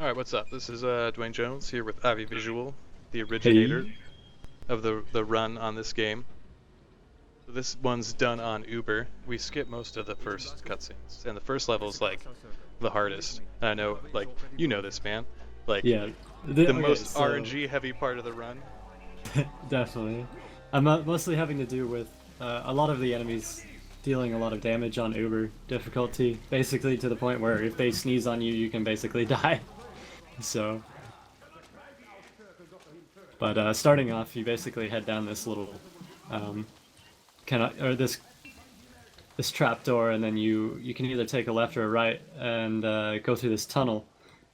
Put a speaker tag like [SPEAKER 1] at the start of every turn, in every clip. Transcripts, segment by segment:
[SPEAKER 1] Alright, what's up? This is Dwayne Jones here with IvyVisual, the originator
[SPEAKER 2] Hey.
[SPEAKER 1] of the run on this game. So this one's done on Uber. We skip most of the first cutscenes, and the first level is like the hardest. And I know, like, you know this, man. Like,
[SPEAKER 2] Yeah.
[SPEAKER 1] the
[SPEAKER 2] Okay,
[SPEAKER 1] most
[SPEAKER 2] so
[SPEAKER 1] RNG heavy part of the run.
[SPEAKER 2] definitely. I'm mostly having to do with a lot of the enemies dealing a lot of damage on Uber difficulty, basically to the point where if they sneeze on you, you can basically die. So, but starting off, you basically head down this little um, this trapdoor, and then you can either take a left or a right and go through this tunnel.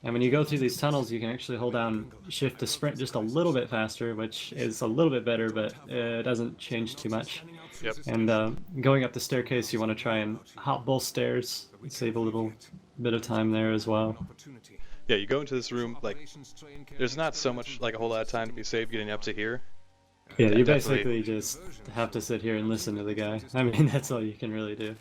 [SPEAKER 2] And when you go through these tunnels, you can actually hold down shift to sprint just a little bit faster, which is a little bit better, but it doesn't change too much.
[SPEAKER 1] Yep.
[SPEAKER 2] And going up the staircase, you want to try and hop both stairs, save a little bit of time there as well.
[SPEAKER 1] Yeah, you go into this room, like, there's not so much, like, a whole lot of time to be saved getting up to here.
[SPEAKER 2] Yeah, you
[SPEAKER 1] definitely.
[SPEAKER 2] basically just have to sit here and listen to the guy. I mean, that's all you can really do.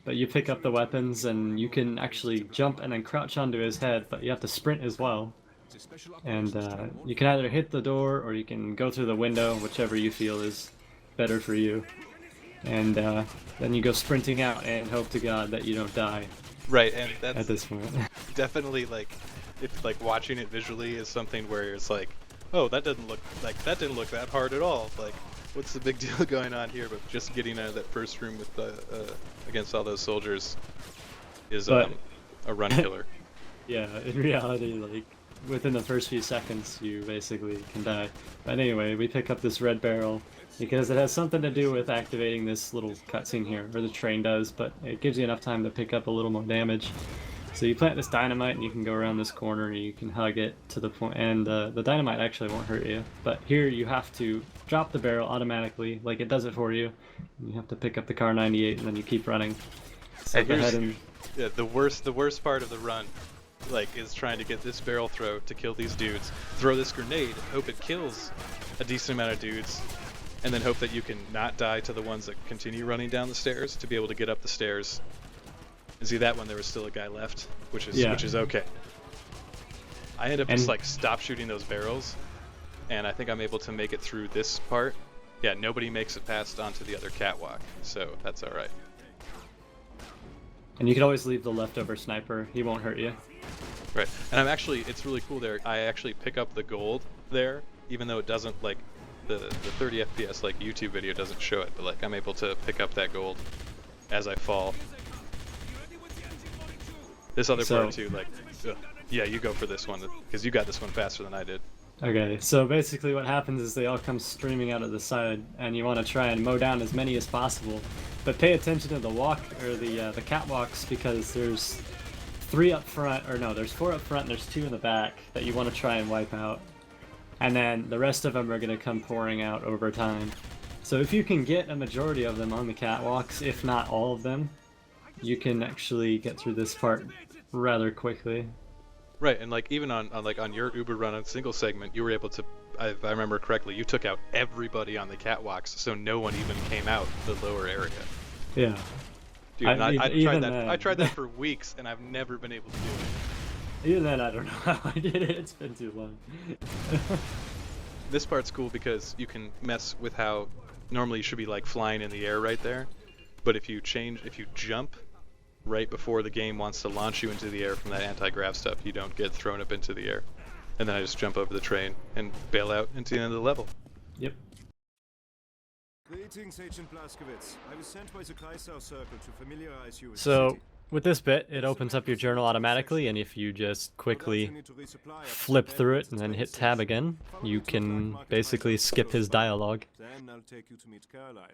[SPEAKER 2] But you pick up the weapons, and you can actually jump and then crouch onto his head, but you have to sprint as well. And you can either hit the door, or you can go through the window, whichever you feel is better for you. And then you go sprinting out and hope to God that you don't die
[SPEAKER 1] Right, and that's
[SPEAKER 2] at this point.
[SPEAKER 1] definitely, like, it's like watching it visually is something where it's like, oh, that didn't look that hard at all. Like, what's the big deal going on here? But just getting out of that first room with the against all those soldiers is
[SPEAKER 2] But-
[SPEAKER 1] a run killer.
[SPEAKER 2] Yeah, in reality, like, within the first few seconds, you basically can die. But anyway, we pick up this red barrel because it has something to do with activating this little cutscene here, or the train does, but it gives you enough time to pick up a little more damage. So you plant this dynamite, and you can go around this corner, and you can hug it to the point, and the dynamite actually won't hurt you. But here you have to drop the barrel automatically, like it does it for you. You have to pick up the car 98, and then you keep running. So
[SPEAKER 1] And
[SPEAKER 2] go ahead and
[SPEAKER 1] yeah, the worst part of the run, like, is trying to get this barrel throw to kill these dudes. Throw this grenade, hope it kills a decent amount of dudes, and then hope that you can not die to the ones that continue running down the stairs to be able to get up the stairs. And see, that one there was still a guy left, which is okay. I end up just like stop shooting those barrels, and I think I'm able to make it through this part. Yeah, nobody makes it past onto the other catwalk, so that's all right.
[SPEAKER 2] And you can always leave the leftover sniper. He won't hurt you.
[SPEAKER 1] Right, and it's really cool there. I actually pick up the gold there, even though it doesn't, like, the 30 FPS like YouTube video doesn't show it, but like I'm able to pick up that gold as I fall. This other part too, like, yeah, you go for this one because you got this one faster than I did.
[SPEAKER 2] Okay, so basically what happens is they all come streaming out of the side, and you want to try and mow down as many as possible. But pay attention to the the catwalks, because there's 3 up front, or no, there's 4 up front and there's 2 in the back that you want to try and wipe out. And then the rest of them are going to come pouring out over time. So if you can get a majority of them on the catwalks, if not all of them, you can actually get through this part rather quickly.
[SPEAKER 1] Right, and like even on your Uber run on single segment, you were able to, if I remember correctly, you took out everybody on the catwalks, so no one even came out the lower area.
[SPEAKER 2] Yeah.
[SPEAKER 1] Dude, I
[SPEAKER 2] I
[SPEAKER 1] tried that for weeks, and I've never been able to do it.
[SPEAKER 2] Even then, I don't know how I did it. It's been too long.
[SPEAKER 1] This part's cool because you can mess with how normally you should be like flying in the air right there, but if you jump right before the game wants to launch you into the air from that anti-grav stuff, you don't get thrown up into the air. And then I just jump over the train and bail out into the end of the level.
[SPEAKER 2] Yep.
[SPEAKER 3] Greetings, Agent Blaskowitz. I was sent by the Kreisau Circle to familiarize you with the
[SPEAKER 2] So,
[SPEAKER 3] city.
[SPEAKER 2] with this bit, it opens up your journal automatically, and if you just quickly flip through it and then hit tab again, you can basically skip his dialogue.
[SPEAKER 3] Then I'll take you to meet Caroline.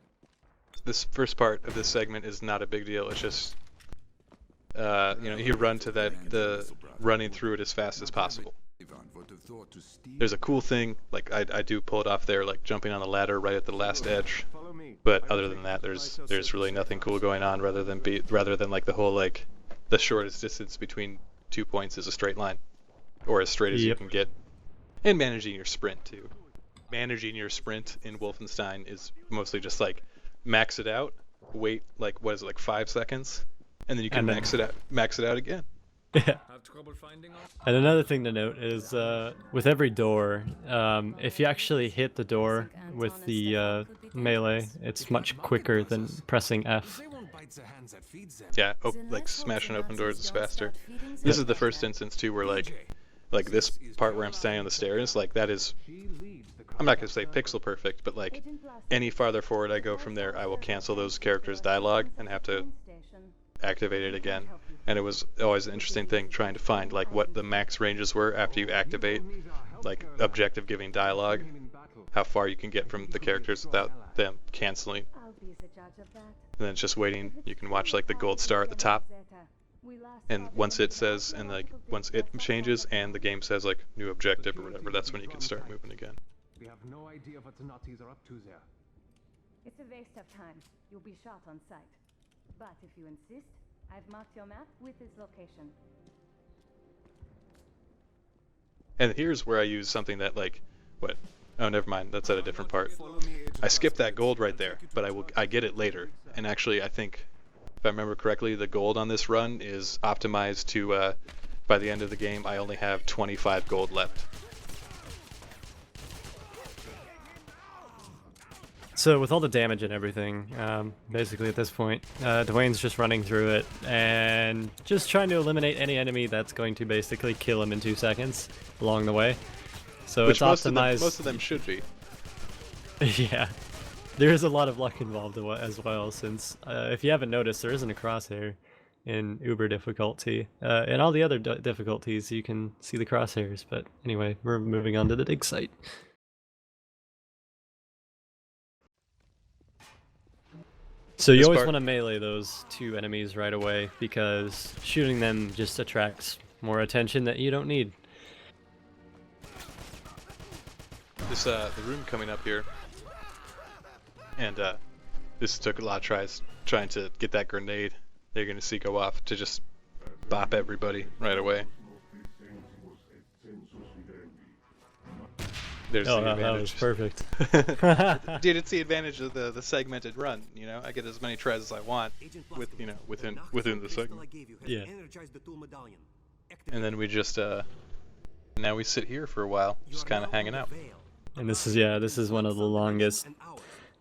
[SPEAKER 1] This first part of this segment is not a big deal. It's just, you run to the running through it as fast as possible. There's a cool thing, like I do pull it off there, like jumping on the ladder right at the last edge.
[SPEAKER 3] Follow me.
[SPEAKER 1] But other than that, there's really nothing cool going on rather than like the whole, like, the shortest distance between 2 points is a straight line, or as straight as you can get, and managing your sprint too. Managing your sprint in Wolfenstein is mostly just like max it out, wait like 5 seconds, and then you can max it out again.
[SPEAKER 2] Yeah.
[SPEAKER 3] Have trouble finding us?
[SPEAKER 2] And another thing to note is with every door, if you actually hit the door with the melee, it's much quicker than pressing F.
[SPEAKER 3] They won't bite the hands that feeds them.
[SPEAKER 1] Yeah, like smashing open doors is faster. This
[SPEAKER 2] Yep.
[SPEAKER 1] is the first instance too where like this part where I'm standing on the stairs, like that is, I'm not gonna say pixel perfect, but like any farther forward I go from there, I will cancel those characters' dialogue and have to activate it again. And it was always an interesting thing trying to find like what the max ranges were after you activate like objective giving dialogue, how far you can get from the characters without them canceling. And then it's just waiting. You can watch like the gold star at the top, and once it says, and like once it changes and the game says like new objective or whatever, that's when you can start moving again.
[SPEAKER 4] We have no idea what the Nazis are up to there.
[SPEAKER 5] It's a waste of time. You'll be shot on sight. But if you insist, I've marked your map with its location.
[SPEAKER 1] And here's where I use something that like, what? Oh, never mind. That's at a different part. I skipped that gold right there, but I get it later. And actually, I think, if I remember correctly, the gold on this run is optimized to, by the end of the game, I only have 25 gold left.
[SPEAKER 2] So with all the damage and everything, basically at this point, Dwayne's just running through it and just trying to eliminate any enemy that's going to basically kill him in 2 seconds along the way. So
[SPEAKER 1] Which
[SPEAKER 2] it's
[SPEAKER 1] most
[SPEAKER 2] optimized.
[SPEAKER 1] most of them should be.
[SPEAKER 2] Yeah, there is a lot of luck involved as well, since if you haven't noticed, there isn't a crosshair in Uber difficulty. In all the other difficulties, you can see the crosshairs. But anyway, we're moving on to the dig site. So you
[SPEAKER 1] This
[SPEAKER 2] always
[SPEAKER 1] part-
[SPEAKER 2] want to melee those 2 enemies right away, because shooting them just attracts more attention that you don't need.
[SPEAKER 1] This the room coming up here, and this took a lot of tries trying to get that grenade they're gonna see go off to just bop everybody right away. There's
[SPEAKER 2] Oh,
[SPEAKER 1] the
[SPEAKER 2] that was
[SPEAKER 1] advantage.
[SPEAKER 2] perfect.
[SPEAKER 1] Dude, it's the advantage of the segmented run. You know, I get as many tries as I want with within the segment.
[SPEAKER 2] Yeah.
[SPEAKER 1] And then we just now we sit here for a while, just kind of hanging out.
[SPEAKER 2] And this is one of the longest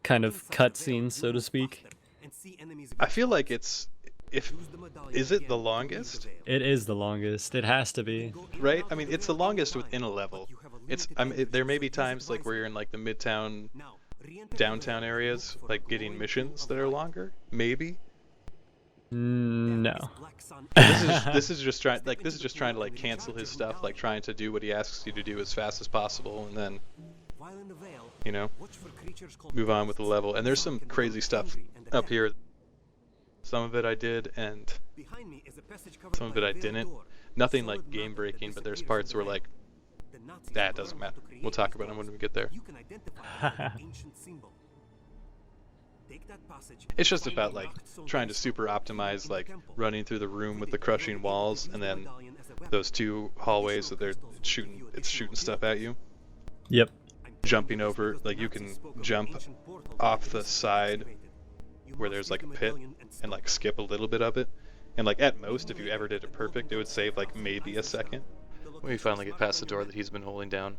[SPEAKER 2] kind of cutscenes, so to speak.
[SPEAKER 1] I feel like is it the longest?
[SPEAKER 2] It is the longest. It has to be.
[SPEAKER 1] Right? I mean, it's the longest within a level. There may be times like where you're in like the midtown, downtown areas, like getting missions that are longer. Maybe.
[SPEAKER 2] No.
[SPEAKER 1] This is just trying to like cancel his stuff, like trying to do what he asks you to do as fast as possible, and then move on with the level. And there's some crazy stuff up here. Some of it I did, and some of it I didn't. Nothing like game breaking, but there's parts where like, it doesn't matter. We'll talk about them when we get there. It's just about like trying to super optimize like running through the room with the crushing walls, and then those 2 hallways that it's shooting stuff at you.
[SPEAKER 2] Yep.
[SPEAKER 1] Jumping over, like you can jump off the side where there's like a pit and like skip a little bit of it, and like at most, if you ever did it perfect, it would save like maybe a second. When we finally get past the door that he's been holding down,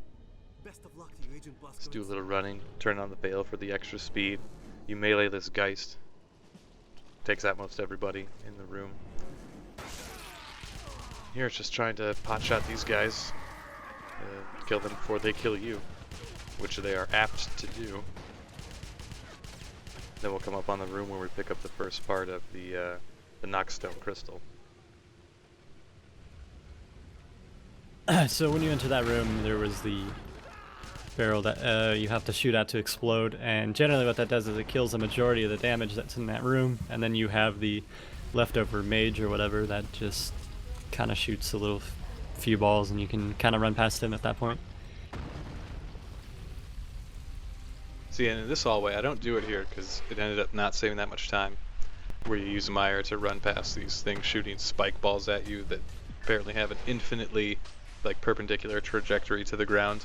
[SPEAKER 1] let's do a little running, turn on the bail for the extra speed. You melee this Geist. Takes out most everybody in the room. Here it's just trying to potshot these guys, kill them before they kill you, which they are apt to do. Then we'll come up on the room where we pick up the first part of the Knockstone Crystal.
[SPEAKER 2] So when you enter that room, there was the barrel that you have to shoot at to explode, and generally what that does is it kills the majority of the damage that's in that room, and then you have the leftover mage or whatever that just kind of shoots a little few balls, and you can kind of run past him at that point.
[SPEAKER 1] See, and in this hallway, I don't do it here because it ended up not saving that much time, where you use Meyer to run past these things shooting spike balls at you that apparently have an infinitely like perpendicular trajectory to the ground.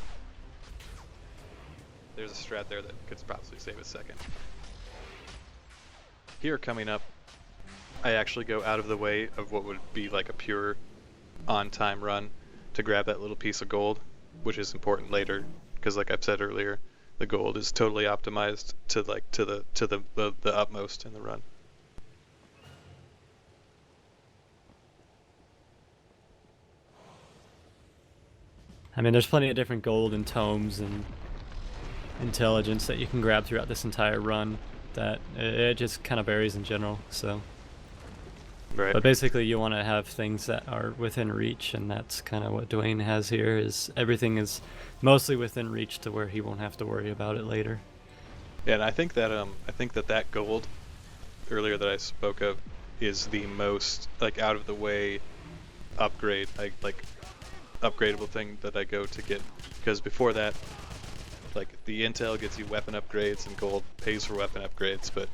[SPEAKER 1] There's a strat there that could possibly save a second. Here coming up, I actually go out of the way of what would be like a pure on-time run to grab that little piece of gold, which is important later because, like I've said earlier, the gold is totally optimized to the utmost in the run.
[SPEAKER 2] I mean, there's plenty of different gold and tomes and intelligence that you can grab throughout this entire run. That it just kind of varies in general. So,
[SPEAKER 1] Right.
[SPEAKER 2] but basically, you want to have things that are within reach, and that's kind of what Dwayne has here. Is everything is mostly within reach to where he won't have to worry about it later.
[SPEAKER 1] Yeah, and I think that gold earlier that I spoke of is the most like out of the way upgrade, like upgradable thing that I go to get, because before that, like, the intel gets you weapon upgrades and gold pays for weapon upgrades, but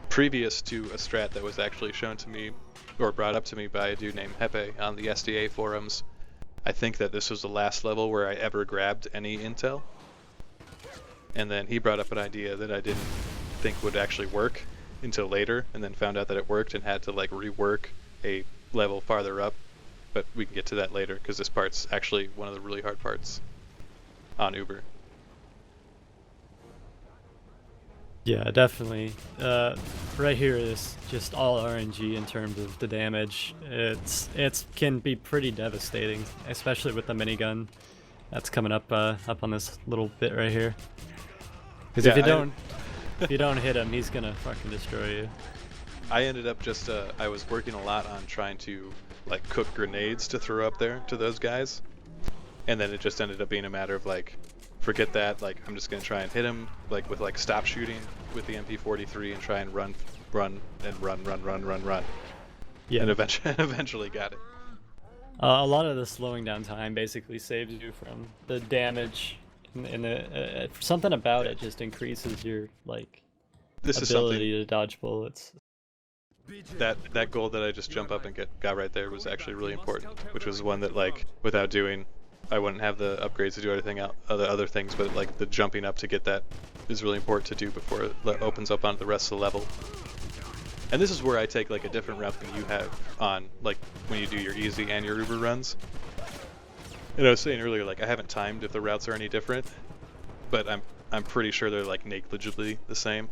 [SPEAKER 1] previous to a strat that was actually shown to me or brought up to me by a dude named Hepe on the SDA forums, I think that this was the last level where I ever grabbed any intel, and then he brought up an idea that I didn't think would actually work until later, and then found out that it worked and had to like rework a level farther up, but we can get to that later because this part's actually one of the really hard parts on Uber.
[SPEAKER 2] Yeah, definitely. Right here is just all RNG in terms of the damage. It can be pretty devastating, especially with the minigun that's coming up on this little bit right here. Because if you don't hit him, he's gonna fucking destroy you.
[SPEAKER 1] I ended up just I was working a lot on trying to like cook grenades to throw up there to those guys, and then it just ended up being a matter of like, forget that, like I'm just gonna try and hit him like with like stop shooting with the MP43 and try and run.
[SPEAKER 2] Yeah.
[SPEAKER 1] And eventually got it.
[SPEAKER 2] A lot of the slowing down time basically saves you from the damage, and something about it just increases your like
[SPEAKER 1] This is
[SPEAKER 2] ability
[SPEAKER 1] something
[SPEAKER 2] to dodge bullets.
[SPEAKER 1] that goal that I just jump up and got right there was actually really important, which was one that like without doing, I wouldn't have the upgrades to do everything out other things, but like the jumping up to get that is really important to do before it opens up onto the rest of the level. And this is where I take like a different route than you have on like when you do your easy and your Uber runs. And I was saying earlier, like I haven't timed if the routes are any different, but I'm pretty sure they're like negligibly the same.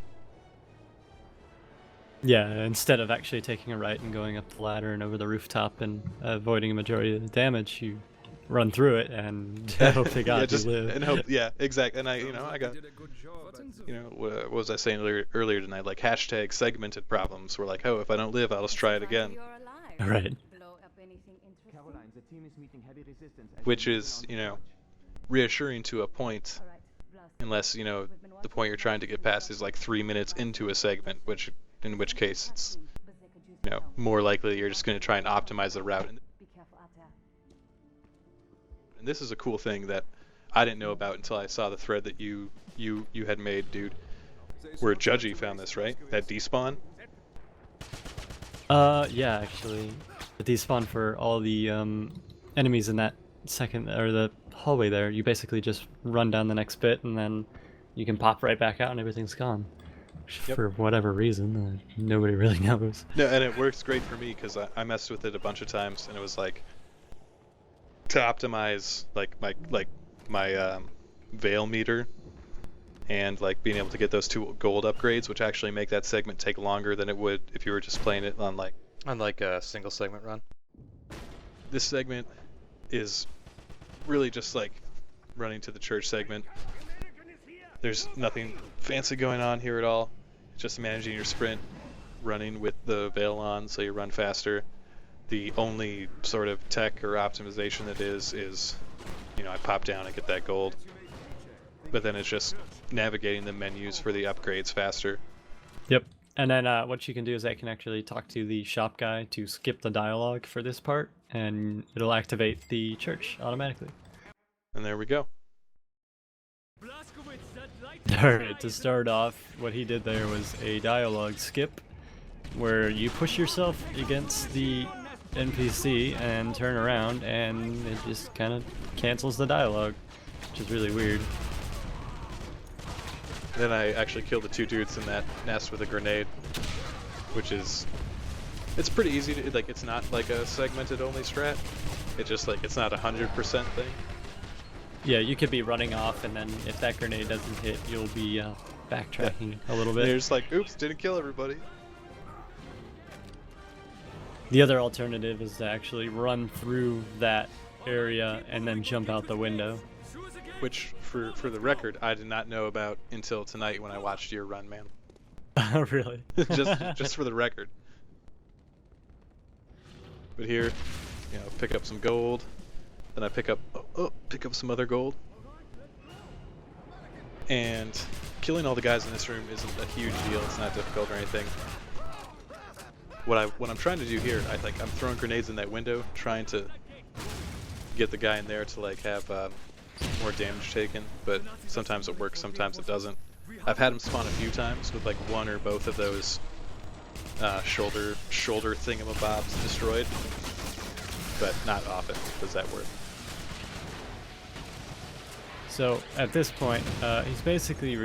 [SPEAKER 2] Yeah, instead of actually taking a right and going up the ladder and over the rooftop and avoiding a majority of the damage, you run through it and hope to God you live.
[SPEAKER 1] And hope, yeah, exactly. And I got, what was I saying earlier tonight? Like hashtag segmented problems. We're like, oh, if I don't live, I'll just try it again.
[SPEAKER 2] Right.
[SPEAKER 1] Which is, reassuring to a point, unless, the point you're trying to get past is like 3 minutes into a segment, in which case it's, more likely you're just going to try and optimize the route. And this is a cool thing that I didn't know about until I saw the thread that you had made, dude. Where Judgy found this, right? That despawn?
[SPEAKER 2] Yeah, actually. The despawn for all the enemies in that second, or the hallway there, you basically just run down the next bit and then you can pop right back out and everything's gone.
[SPEAKER 1] Yep.
[SPEAKER 2] For whatever reason, nobody really knows.
[SPEAKER 1] No, and it works great for me because I messed with it a bunch of times, and it was like to optimize like my veil meter and like being able to get those 2 gold upgrades, which actually make that segment take longer than it would if you were just playing it on like a single segment run. This segment is really just like running to the church segment. There's nothing fancy going on here at all. Just managing your sprint, running with the veil on so you run faster. The only sort of tech or optimization that is, I pop down and get that gold. But then it's just navigating the menus for the upgrades faster.
[SPEAKER 2] Yep. And then what you can do is I can actually talk to the shop guy to skip the dialogue for this part, and it'll activate the church automatically.
[SPEAKER 1] And there we go.
[SPEAKER 2] Alright, to start off, what he did there was a dialogue skip, where you push yourself against the NPC and turn around, and it just kind of cancels the dialogue, which is really weird.
[SPEAKER 1] Then I actually killed the 2 dudes in that nest with a grenade, which is It's pretty easy to, like, it's not like a segmented only strat. It's just like, it's not 100% thing.
[SPEAKER 2] Yeah, you could be running off, and then if that grenade doesn't hit, you'll be backtracking a little bit.
[SPEAKER 1] You're just like, oops, didn't kill everybody.
[SPEAKER 2] The other alternative is to actually run through that area and then jump out the window.
[SPEAKER 1] Which, for the record, I did not know about until tonight when I watched your run, man.
[SPEAKER 2] Oh, really?
[SPEAKER 1] just for the record. But here, you know, pick up some gold. Then I pick up some other gold. And killing all the guys in this room isn't a huge deal. It's not difficult or anything. What I'm trying to do here, I'm throwing grenades in that window, trying to get the guy in there to like have more damage taken. But sometimes it works, sometimes it doesn't. I've had him spawn a few times with like one or both of those shoulder thingamabobs destroyed, but not often does that work.
[SPEAKER 2] So at this point, he's basically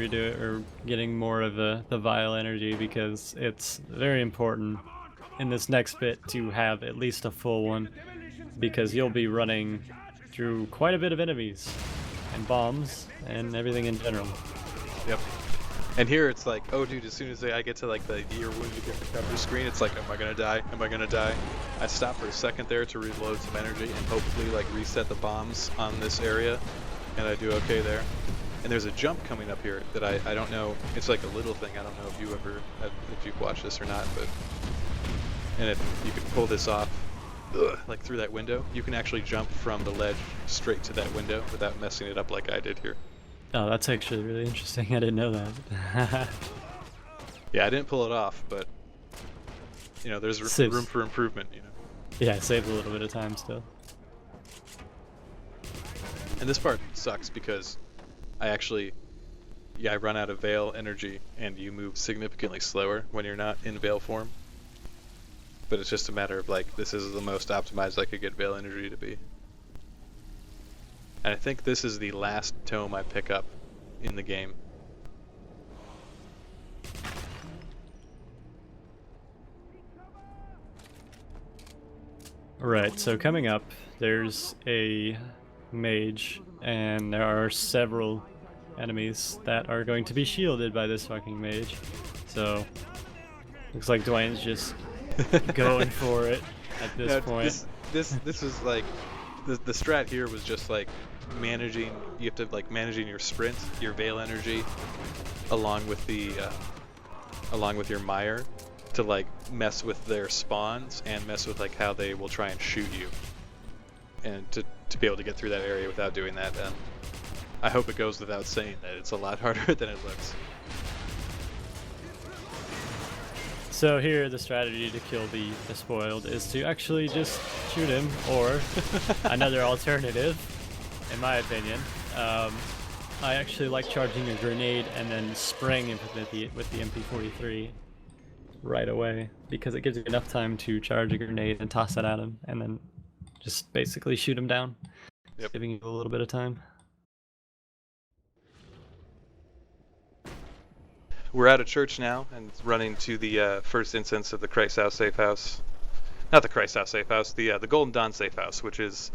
[SPEAKER 2] getting more of the vile energy, because it's very important in this next bit to have at least a full one, because you'll be running through quite a bit of enemies and bombs and everything in general.
[SPEAKER 1] Yep. And here it's like, oh dude, as soon as I get to like the "you're wounded, get recovery" screen, it's like, am I gonna die? Am I gonna die? I stop for a second there to reload some energy and hopefully like reset the bombs on this area, and I do okay there. And there's a jump coming up here that I don't know. It's like a little thing. I don't know if you've watched this or not, but if you can pull this off, like through that window, you can actually jump from the ledge straight to that window without messing it up like I did here.
[SPEAKER 2] Oh, that's actually really interesting. I didn't know that.
[SPEAKER 1] Yeah, I didn't pull it off, but you know, there's room for improvement. You know.
[SPEAKER 2] Yeah, it saved a little bit of time still.
[SPEAKER 1] And this part sucks because I run out of Veil energy, and you move significantly slower when you're not in Veil form. But it's just a matter of like, this is the most optimized I could get Veil energy to be. And I think this is the last tome I pick up in the game.
[SPEAKER 2] Right, so coming up, there's a mage, and there are several enemies that are going to be shielded by this fucking mage. So, looks like Dwayne's just going for it at this point.
[SPEAKER 1] This was like, the strat here was just like managing. You have to like managing your sprint, your Veil energy, along with your mire, to like mess with their spawns and mess with like how they will try and shoot you, and to be able to get through that area without doing that. I hope it goes without saying that it's a lot harder than it looks.
[SPEAKER 2] So here, the strategy to kill the spoiled is to actually just shoot him, or another alternative, in my opinion. I actually like charging a grenade and then spraying him with the MP43 right away, because it gives you enough time to charge a grenade and toss it at him, and then just basically shoot him down, giving you a little bit of time.
[SPEAKER 1] We're out of church now and running to the first instance of the Christhouse safe house. Not the Christhouse safe house, the Golden Dawn safe house, which is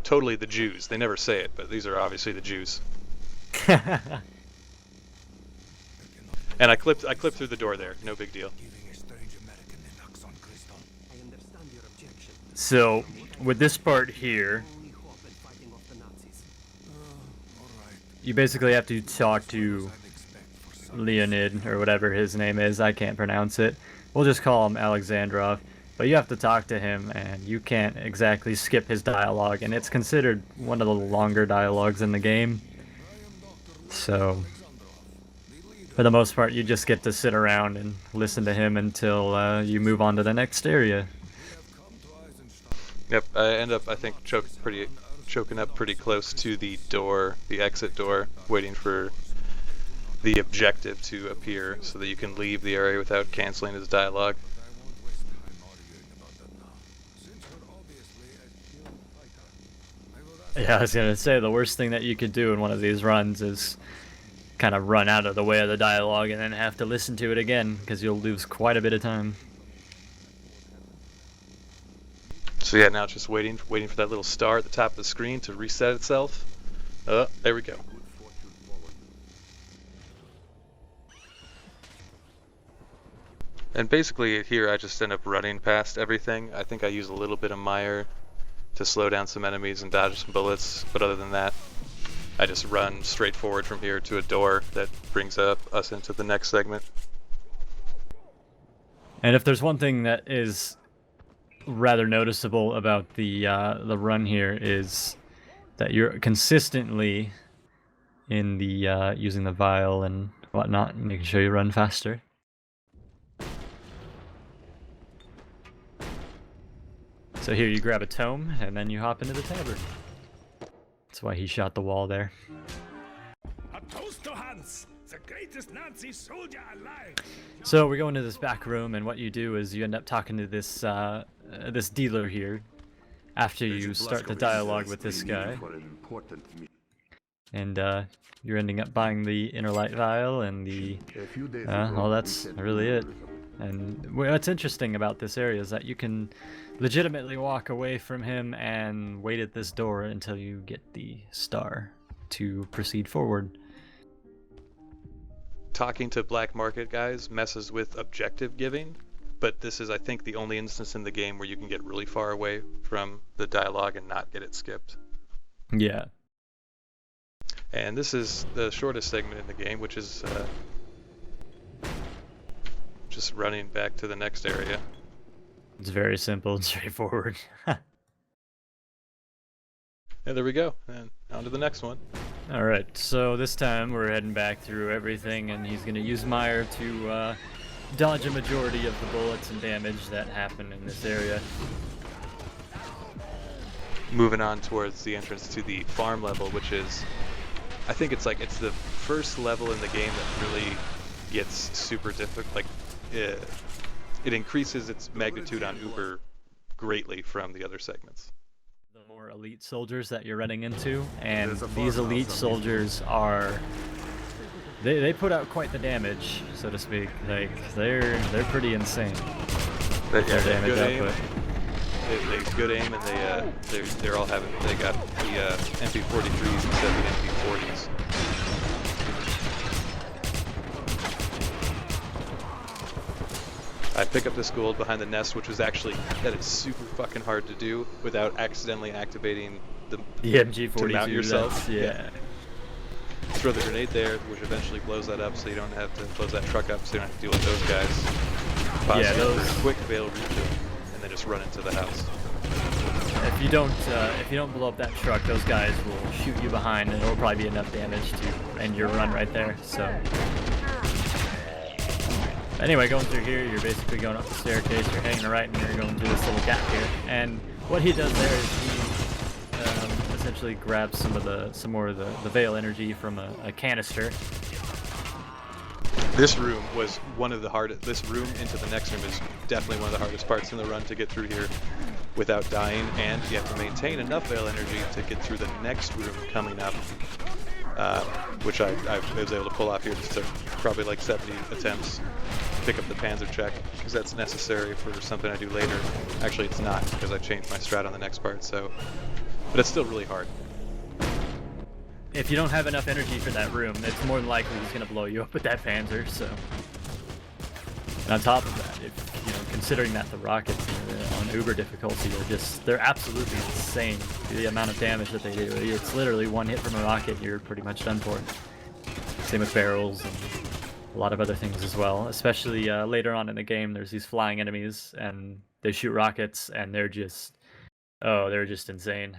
[SPEAKER 1] totally the Jews. They never say it, but these are obviously the Jews. And I clipped through the door there. No big deal.
[SPEAKER 2] So, with this part here, you basically have to talk to Leonid, or whatever his name is. I can't pronounce it. We'll just call him Alexandrov. But you have to talk to him, and you can't exactly skip his dialogue, and it's considered one of the longer dialogues in the game. So, for the most part, you just get to sit around and listen to him until you move on to the next area.
[SPEAKER 1] Yep, I end up, I think, choking up pretty close to the door, the exit door, waiting for the objective to appear so that you can leave the area without canceling his dialogue.
[SPEAKER 2] Yeah, I was gonna say, the worst thing that you could do in one of these runs is kind of run out of the way of the dialogue and then have to listen to it again, because you'll lose quite a bit of time.
[SPEAKER 1] So yeah, now it's just waiting for that little star at the top of the screen to reset itself. Oh, there we go. And basically here I just end up running past everything. I think I use a little bit of mire to slow down some enemies and dodge some bullets, but other than that, I just run straight forward from here to a door that brings us into the next segment.
[SPEAKER 2] And if there's one thing that is rather noticeable about the run here is that you're consistently in the using the vial and whatnot, making sure you run faster. So here you grab a tome and then you hop into the tavern. That's why he shot the wall there.
[SPEAKER 6] A toast to Hans, the greatest Nazi soldier alive.
[SPEAKER 2] So we go into this back room, and what you do is you end up talking to this this dealer here after you start the dialogue with this guy. And you're ending up buying the inner light vial and the well, that's really it. And what's interesting about this area is that you can legitimately walk away from him and wait at this door until you get the star to proceed forward.
[SPEAKER 1] Talking to black market guys messes with objective giving, but this is, I think, the only instance in the game where you can get really far away from the dialogue and not get it skipped.
[SPEAKER 2] Yeah.
[SPEAKER 1] And this is the shortest segment in the game, which is just running back to the next area.
[SPEAKER 2] It's very simple and straightforward.
[SPEAKER 1] And there we go, and on to the next one.
[SPEAKER 2] Alright, so this time we're heading back through everything, and he's going to use Mire to dodge a majority of the bullets and damage that happen in this area.
[SPEAKER 1] Moving on towards the entrance to the farm level, which is, I think it's the first level in the game that really gets super difficult. Like, it increases its magnitude on Uber greatly from the other segments.
[SPEAKER 2] The more elite soldiers that you're running into, and these elite soldiers are they put out quite the damage, so to speak. Like they're pretty insane.
[SPEAKER 1] Their
[SPEAKER 2] damage
[SPEAKER 1] good aim.
[SPEAKER 2] output.
[SPEAKER 1] They good aim, and they're all having, they got the MP43s instead of the MP40s. I pick up this gold behind the nest, which was actually, that is super fucking hard to do without accidentally activating the
[SPEAKER 2] MG42
[SPEAKER 1] to mount yourself.
[SPEAKER 2] Yeah.
[SPEAKER 1] Throw the grenade there, which eventually blows that up, so you don't have to blows that truck up, so you don't have to deal with those guys. Pause
[SPEAKER 2] Yeah, those
[SPEAKER 1] for a quick bail refill, and then just run into the house.
[SPEAKER 2] If you don't blow up that truck, those guys will shoot you behind, and it'll probably be enough damage to end your run right there. So anyway, going through here, you're basically going up the staircase, you're hanging right, and you're going through this little gap here. And what he does there is he essentially grabs some more of the veil energy from a canister.
[SPEAKER 1] This room was one of the hardest. This room into the next room is definitely one of the hardest parts in the run to get through here without dying, and you have to maintain enough veil energy to get through the next room coming up, which I was able to pull off here. Just took probably like 70 attempts to pick up the Panzer check, because that's necessary for something I do later. Actually, it's not, because I changed my strat on the next part. So, but it's still really hard.
[SPEAKER 2] If you don't have enough energy for that room, it's more than likely he's going to blow you up with that Panzer. So, and on top of that, if you know, considering that the rockets on Uber difficulty are they're absolutely insane. The amount of damage that they do. It's literally one hit from a rocket, you're pretty much done for. Same with barrels and a lot of other things as well. Especially later on in the game, there's these flying enemies and they shoot rockets, and they're just insane.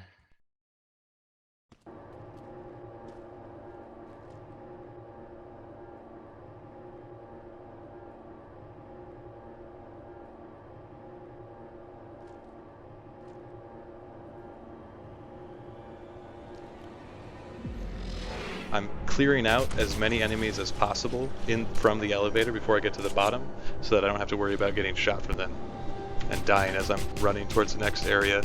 [SPEAKER 1] I'm clearing out as many enemies as possible from the elevator before I get to the bottom, so that I don't have to worry about getting shot from them and dying as I'm running towards the next area.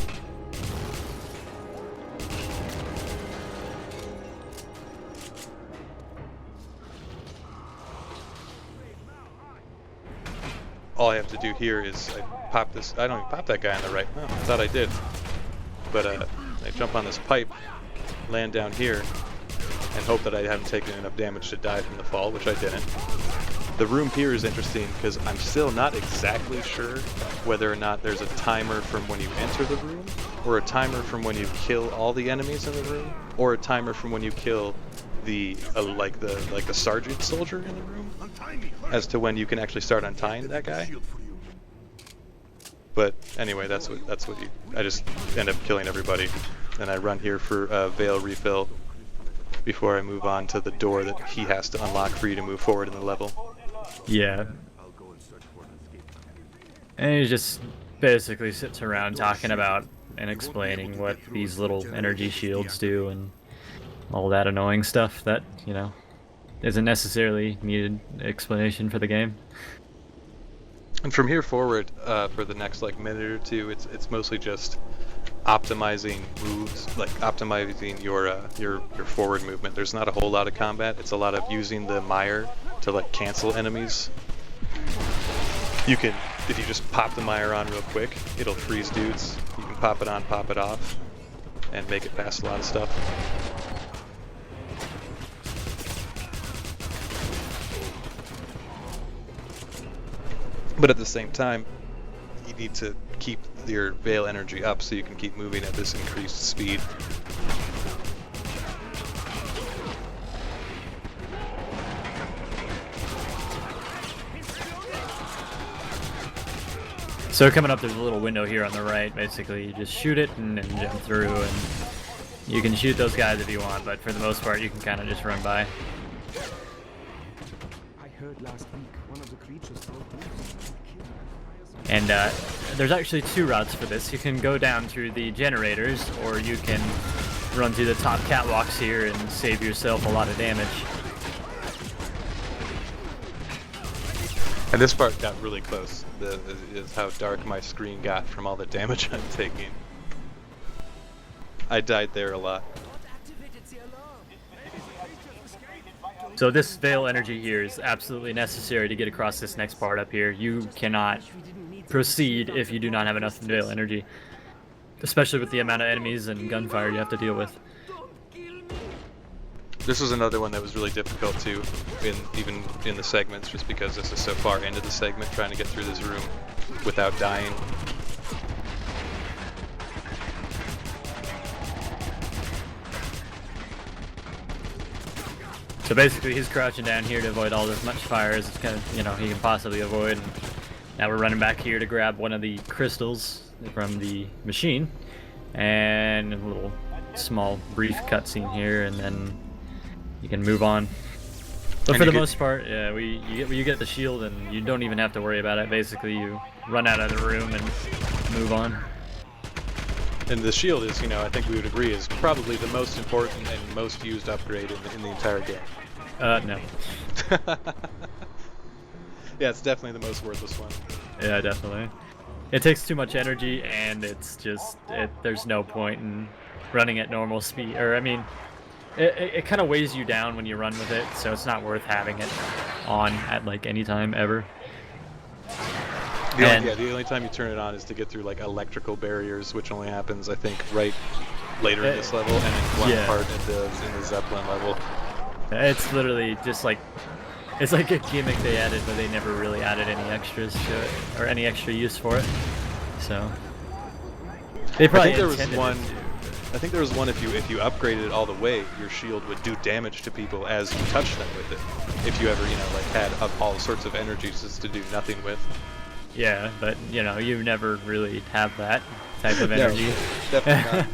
[SPEAKER 1] all I have to do here is I pop this. I don't even pop that guy on the right. Oh, I thought I did. But I jump on this pipe, land down here, and hope that I haven't taken enough damage to die from the fall, which I didn't. The room here is interesting because I'm still not exactly sure whether or not there's a timer from when you enter the room, or a timer from when you kill all the enemies in the room, or a timer from when you kill the like the sergeant soldier in the room, as to when you can actually start untying that guy. But anyway, that's what I just end up killing everybody, and I run here for a veil refill before I move on to the door that he has to unlock for you to move forward in the level.
[SPEAKER 2] Yeah. And he just basically sits around talking about and explaining what these little energy shields do and all that annoying stuff that, you know, isn't necessarily needed explanation for the game.
[SPEAKER 1] And from here forward, for the next like minute or two, it's mostly just optimizing moves, like optimizing your forward movement. There's not a whole lot of combat. It's a lot of using the mire to like cancel enemies. You can, if you just pop the mire on real quick, it'll freeze dudes. You can pop it on, pop it off, and make it past a lot of stuff. But at the same time, you need to keep your veil energy up so you can keep moving at this increased speed.
[SPEAKER 2] So coming up, there's a little window here on the right. Basically, you just shoot it and then jump through, and you can shoot those guys if you want, but for the most part, you can kind of just run by.
[SPEAKER 4] I heard last week one of the creatures broke loose.
[SPEAKER 2] And there's actually two routes for this. You can go down through the generators, or you can run through the top catwalks here and save yourself a lot of damage.
[SPEAKER 1] And this part got really close. Is how dark my screen got from all the damage I'm taking. I died there a lot.
[SPEAKER 2] So this veil energy here is absolutely necessary to get across this next part up here. You cannot proceed if you do not have enough veil energy, especially with the amount of enemies and gunfire you have to deal with.
[SPEAKER 1] This was another one that was really difficult too, even in the segments, just because this is so far into the segment, trying to get through this room without dying.
[SPEAKER 2] So basically, he's crouching down here to avoid all as much fire as it's kind of, you know, he can possibly avoid. And now we're running back here to grab one of the crystals from the machine, and a little small brief cutscene here, and then you can move on. But for the most part, yeah, you get the shield, and you don't even have to worry about it. Basically, you run out of the room and move on.
[SPEAKER 1] And the shield is, you know, I think we would agree, is probably the most important and most used upgrade in the entire game.
[SPEAKER 2] No.
[SPEAKER 1] Yeah, it's definitely the most worthless one.
[SPEAKER 2] Yeah, definitely. It takes too much energy, and it's just, there's no point in running at normal speed. Or, I mean, it kind of weighs you down when you run with it, so it's not worth having it on at, like, any time ever.
[SPEAKER 1] The only time you turn it on is to get through, like, electrical barriers, which only happens, I think, right later in this level, and in one part in the Zeppelin level.
[SPEAKER 2] It's literally just like, it's like a gimmick they added, but they never really added any extras to it, or any extra use for it. So they probably
[SPEAKER 1] I think there was one if you upgraded it all the way, your shield would do damage to people as you touch them with it. If you ever, you know, like had all sorts of energies just to do nothing with.
[SPEAKER 2] Yeah, but you know, you never really have that type of energy.
[SPEAKER 1] No, definitely not.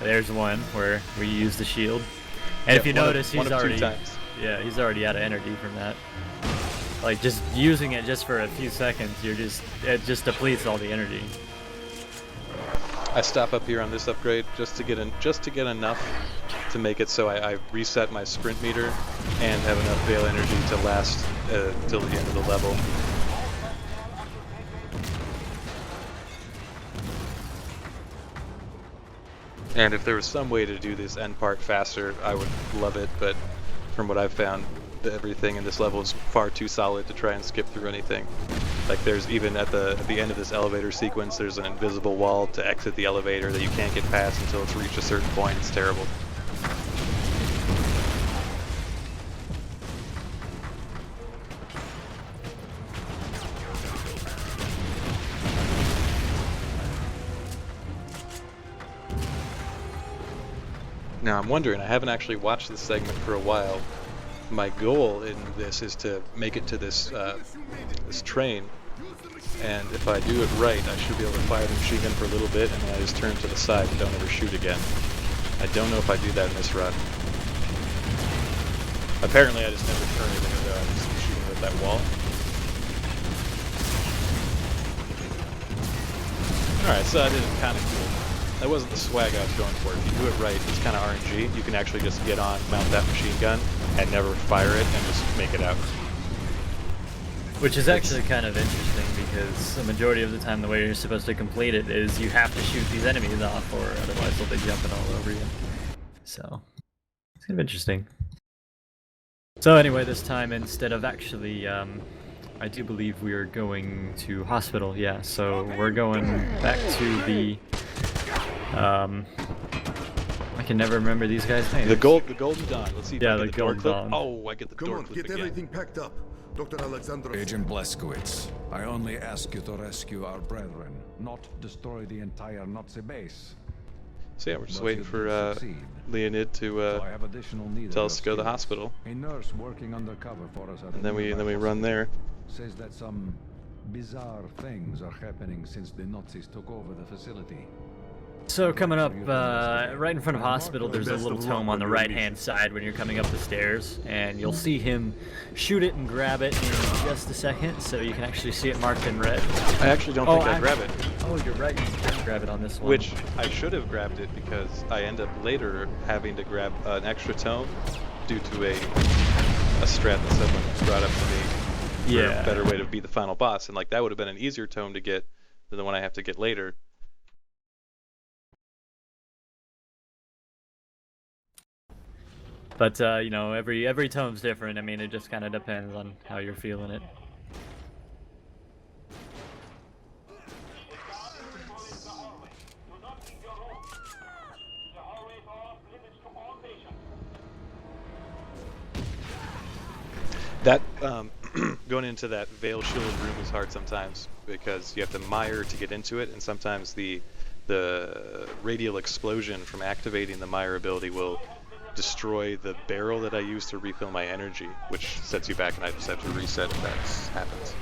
[SPEAKER 2] There's one where we use the shield, and if you notice, he's already he's already out of energy from that. Like just using it just for a few seconds, it just depletes all the energy.
[SPEAKER 1] I stop up here on this upgrade just to get enough to make it so I reset my sprint meter and have enough veil energy to last till the end of the level. And if there was some way to do this end part faster, I would love it, but from what I've found, everything in this level is far too solid to try and skip through anything. Like there's even at the end of this elevator sequence, there's an invisible wall to exit the elevator that you can't get past until it's reached a certain point. It's terrible. Now I'm wondering, I haven't actually watched this segment for a while. My goal in this is to make it to this this train, and if I do it right, I should be able to fire the machine gun for a little bit, and then I just turn to the side and don't ever shoot again. I don't know if I do that in this run. Apparently I just never turn it even though I'm just shooting at that wall. Alright, so I did it kind of cool. That wasn't the swag I was going for. If you do it right, it's kind of RNG. You can actually just get on, mount that machine gun, and never fire it, and just make it out.
[SPEAKER 7] Which is actually kind of interesting, because the majority of the time the way you're supposed to complete it is you have to shoot these enemies off, or otherwise they'll be jumping all over you. So, it's kind of interesting. So anyway, this time instead of actually, I do believe we are going to hospital, yeah, so we're going back to the... I can never remember these guys' names.
[SPEAKER 1] The Golden Dawn. Let's see if I get the door
[SPEAKER 7] Golden
[SPEAKER 1] clip.
[SPEAKER 7] Dawn.
[SPEAKER 1] Oh, I get the door clip
[SPEAKER 3] Get
[SPEAKER 1] again.
[SPEAKER 3] everything packed up. Dr. Alexandrov.
[SPEAKER 8] Agent Bleskowitz, I only ask you to rescue our brethren, not destroy the entire Nazi base.
[SPEAKER 1] So yeah, we're just
[SPEAKER 8] But
[SPEAKER 1] waiting
[SPEAKER 8] you
[SPEAKER 1] for
[SPEAKER 8] did succeed.
[SPEAKER 1] Leonid
[SPEAKER 8] So
[SPEAKER 1] to
[SPEAKER 8] I have additional need
[SPEAKER 1] tell
[SPEAKER 8] of
[SPEAKER 1] us to go to the
[SPEAKER 8] your
[SPEAKER 1] hospital,
[SPEAKER 8] skills. A nurse working undercover for us at
[SPEAKER 1] and then we
[SPEAKER 8] nearby
[SPEAKER 1] run there.
[SPEAKER 8] hospital says that some bizarre things are happening since the Nazis took over the facility.
[SPEAKER 7] So coming up, right in front of hospital, there's a
[SPEAKER 3] Best
[SPEAKER 7] little
[SPEAKER 3] of
[SPEAKER 7] tome
[SPEAKER 3] luck
[SPEAKER 7] on the
[SPEAKER 3] with your
[SPEAKER 7] right-hand side when you're coming up the stairs, and you'll see him shoot it and grab it in just a second, so you can actually see it marked in red.
[SPEAKER 1] I actually don't think I grab it,
[SPEAKER 7] Oh, you're right, you can grab it on this one.
[SPEAKER 1] which I should have grabbed it because I end up later having to grab an extra tome due to a strat that someone brought up to me for a better way to beat the final boss, and like that would have been an easier tome to get than the one I have to get later.
[SPEAKER 7] But, you know, every tome's different. I mean, it just kind of depends on how you're feeling it.
[SPEAKER 1] That going into that veil shielded room is hard sometimes because you have to mire to get into it, and sometimes the radial explosion from activating the mire ability will destroy the barrel that I use to refill my energy, which sets you back, and I just have to reset if that happens.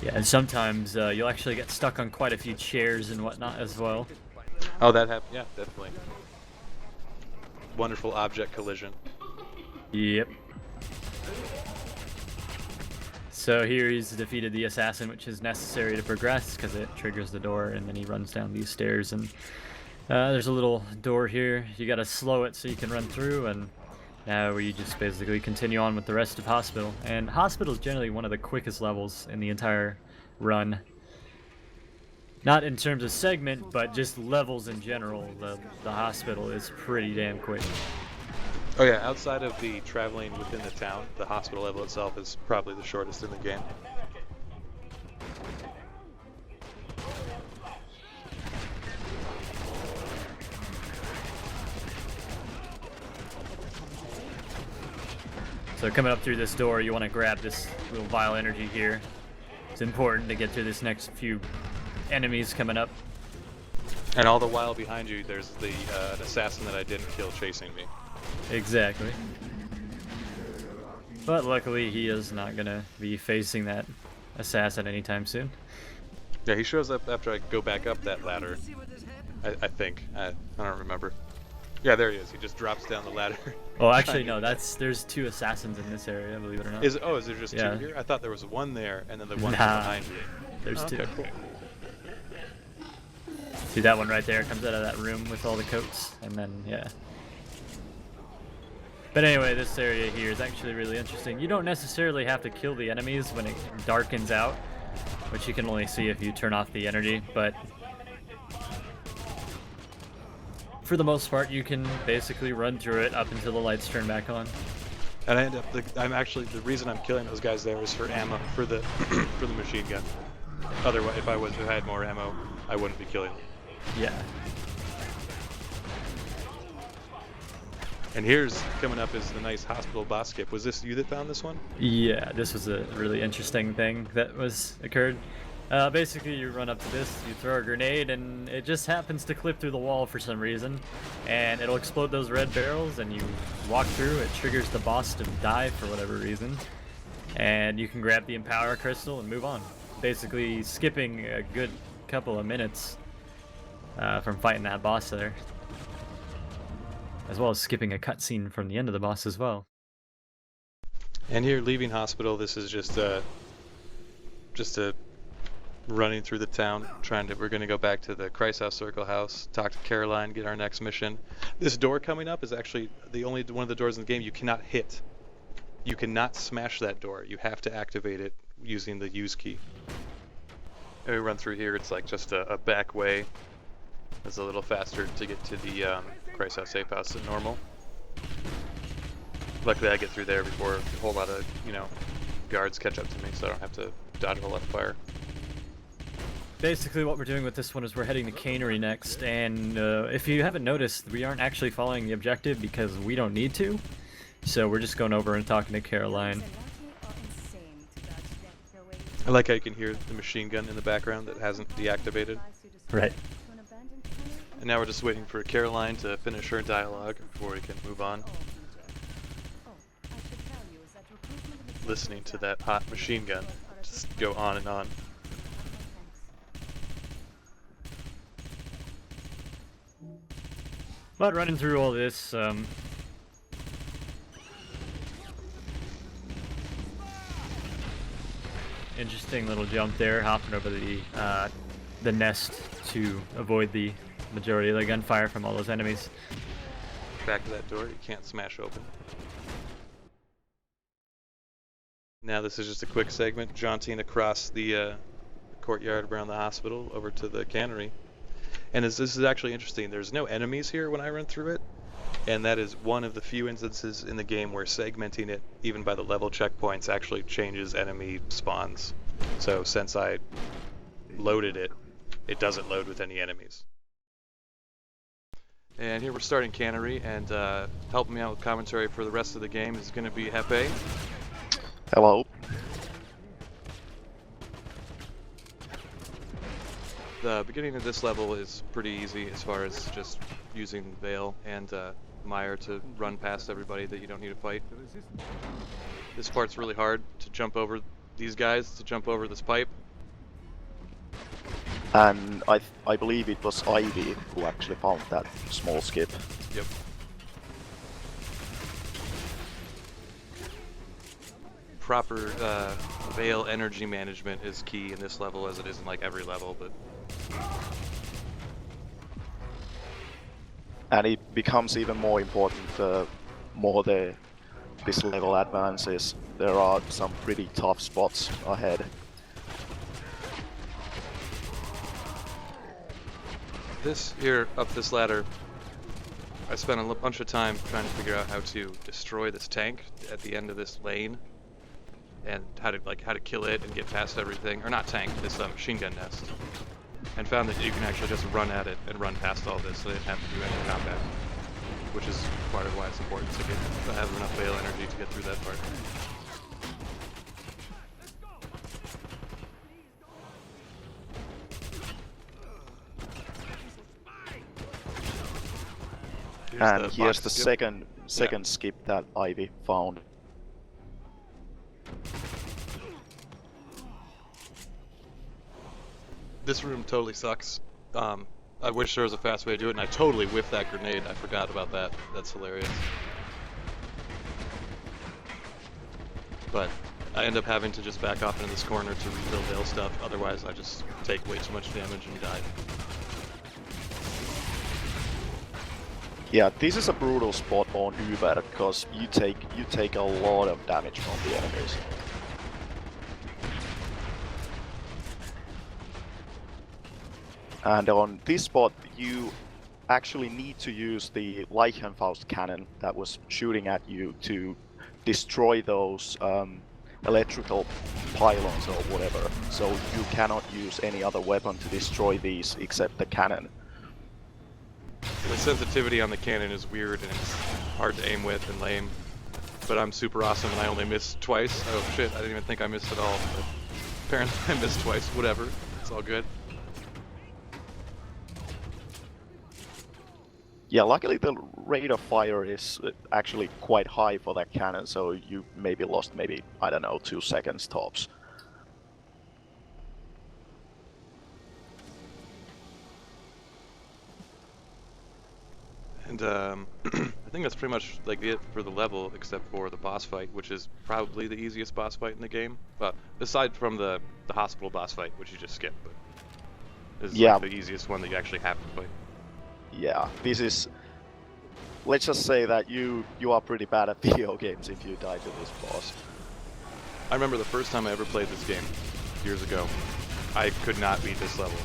[SPEAKER 7] Yeah, and sometimes you'll actually get stuck on quite a few chairs and whatnot as well.
[SPEAKER 1] Oh, that happened. Yeah, definitely. Wonderful object collision.
[SPEAKER 7] Yep. So here he's defeated the assassin, which is necessary to progress because it triggers the door, and then he runs down these stairs, and there's a little door here. You gotta slow it so you can run through, and now we just basically continue on with the rest of Hospital. And Hospital is generally one of the quickest levels in the entire run. Not in terms of segment, but just levels in general. The Hospital is pretty damn quick.
[SPEAKER 1] Oh yeah, outside of the traveling within the town, the hospital level itself is probably the shortest in the game.
[SPEAKER 7] So coming up through this door, you want to grab this little vial energy here. It's important to get through this next few enemies coming up.
[SPEAKER 1] And all the while behind you, there's the assassin that I didn't kill chasing me.
[SPEAKER 7] Exactly. But luckily, he is not gonna be facing that assassin anytime soon.
[SPEAKER 1] Yeah, he shows up after I go back up that ladder. I think. I don't remember. Yeah, there he is. He just drops down the ladder.
[SPEAKER 7] Oh, actually, no. There's two assassins in this area, believe it or not.
[SPEAKER 1] Is there just
[SPEAKER 7] Yeah.
[SPEAKER 1] two here? I thought there was one there, and then the one
[SPEAKER 7] Nah.
[SPEAKER 1] behind you.
[SPEAKER 7] There's
[SPEAKER 1] Oh,
[SPEAKER 7] two.
[SPEAKER 1] okay, cool.
[SPEAKER 7] See that one right there? Comes out of that room with all the coats, and then yeah. But anyway, this area here is actually really interesting. You don't necessarily have to kill the enemies when it darkens out, which you can only see if you turn off the energy, but for the most part, you can basically run through it up until the lights turn back on.
[SPEAKER 1] And I end up, I'm actually, the reason I'm killing those guys there is for ammo, for the for the machine gun. Otherwise, if I had more ammo, I wouldn't be killing them.
[SPEAKER 7] Yeah.
[SPEAKER 1] And here's, coming up is the nice hospital boss skip. Was this you that found this one?
[SPEAKER 7] Yeah, this was a really interesting thing that occurred. Basically, you run up to this, you throw a grenade, and it just happens to clip through the wall for some reason, and it'll explode those red barrels, and you walk through, it triggers the boss to die for whatever reason, and you can grab the Empower Crystal and move on. Basically, skipping a good couple of minutes from fighting that boss there, as well as skipping a cutscene from the end of the boss as well.
[SPEAKER 1] And here, leaving hospital, this is just a running through the town, we're gonna go back to the Kreisau Circle house, talk to Caroline, get our next mission. This door coming up is actually the only one of the doors in the game you cannot hit. You cannot smash that door. You have to activate it using the use key. And we run through here, it's like just a back way. It's a little faster to get to the Kreisau safe house than normal. Luckily I get through there before a whole lot of, guards catch up to me, so I don't have to dodge a whole lot of fire.
[SPEAKER 7] Basically what we're doing with this one is we're heading to Cannery next, and if you haven't noticed, we aren't actually following the objective because we don't need to. So we're just going over and talking to Caroline.
[SPEAKER 1] I like how you can hear the machine gun in the background that hasn't deactivated.
[SPEAKER 7] Right.
[SPEAKER 1] And now we're just waiting for Caroline to finish her dialogue before we can move on. Listening to that hot machine gun just go on and on.
[SPEAKER 7] But running through all this, interesting little jump there, hopping over the nest to avoid the majority of the gunfire from all those enemies.
[SPEAKER 1] Back to that door, you can't smash open. Now this is just a quick segment, jaunting across the courtyard around the hospital over to the cannery. And this is actually interesting, there's no enemies here when I run through it, and that is one of the few instances in the game where segmenting it, even by the level checkpoints, actually changes enemy spawns. So since I loaded it, it doesn't load with any enemies. And here we're starting Cannery, and helping me out with commentary for the rest of the game is going to be Hepe.
[SPEAKER 9] Hello.
[SPEAKER 1] The beginning of this level is pretty easy as far as just using Veil and Meyer to run past everybody that you don't need to fight. This part's really hard to jump over these guys, to jump over this pipe.
[SPEAKER 9] And I believe it was Ivy who actually found that small skip.
[SPEAKER 1] Yep. Proper Veil energy management is key in this level, as it is in like every level, but
[SPEAKER 9] And it becomes even more important the more this level advances. There are some pretty tough spots ahead.
[SPEAKER 1] this here, up this ladder, I spent a bunch of time trying to figure out how to destroy this tank at the end of this lane, and how to kill it and get past everything, or not tank, this machine gun nest, and found that you can actually just run at it and run past all this, so they didn't have to do any combat, which is part of why it's important to have enough Veil energy to get through that part.
[SPEAKER 9] And here's the
[SPEAKER 1] skip.
[SPEAKER 9] second skip that Ivy found.
[SPEAKER 1] This room totally sucks. I wish there was a fast way to do it, and I totally whiffed that grenade. I forgot about that. That's hilarious. But I end up having to just back off into this corner to refill Veil stuff, otherwise I just take way too much damage and die.
[SPEAKER 9] Yeah, this is a brutal spot on Uber because you take a lot of damage from the enemies. And on this spot, you actually need to use the Leichenfaust cannon that was shooting at you to destroy those electrical pylons or whatever. So you cannot use any other weapon to destroy these except the cannon.
[SPEAKER 1] The sensitivity on the cannon is weird and it's hard to aim with and lame. But I'm super awesome and I only missed twice. Oh shit, I didn't even think I missed at all. But apparently I missed twice. Whatever. It's all good.
[SPEAKER 9] Yeah, luckily the rate of fire is actually quite high for that cannon, so you maybe lost I don't know, 2 seconds tops.
[SPEAKER 1] And I think that's pretty much like it for the level, except for the boss fight, which is probably the easiest boss fight in the game. Aside from the hospital boss fight, which you just skipped, but this is like the easiest one that you actually have to fight.
[SPEAKER 9] Yeah, this is... Let's just say that you are pretty bad at video games if you die to this boss.
[SPEAKER 1] I remember the first time I ever played this game, years ago. I could not beat this level.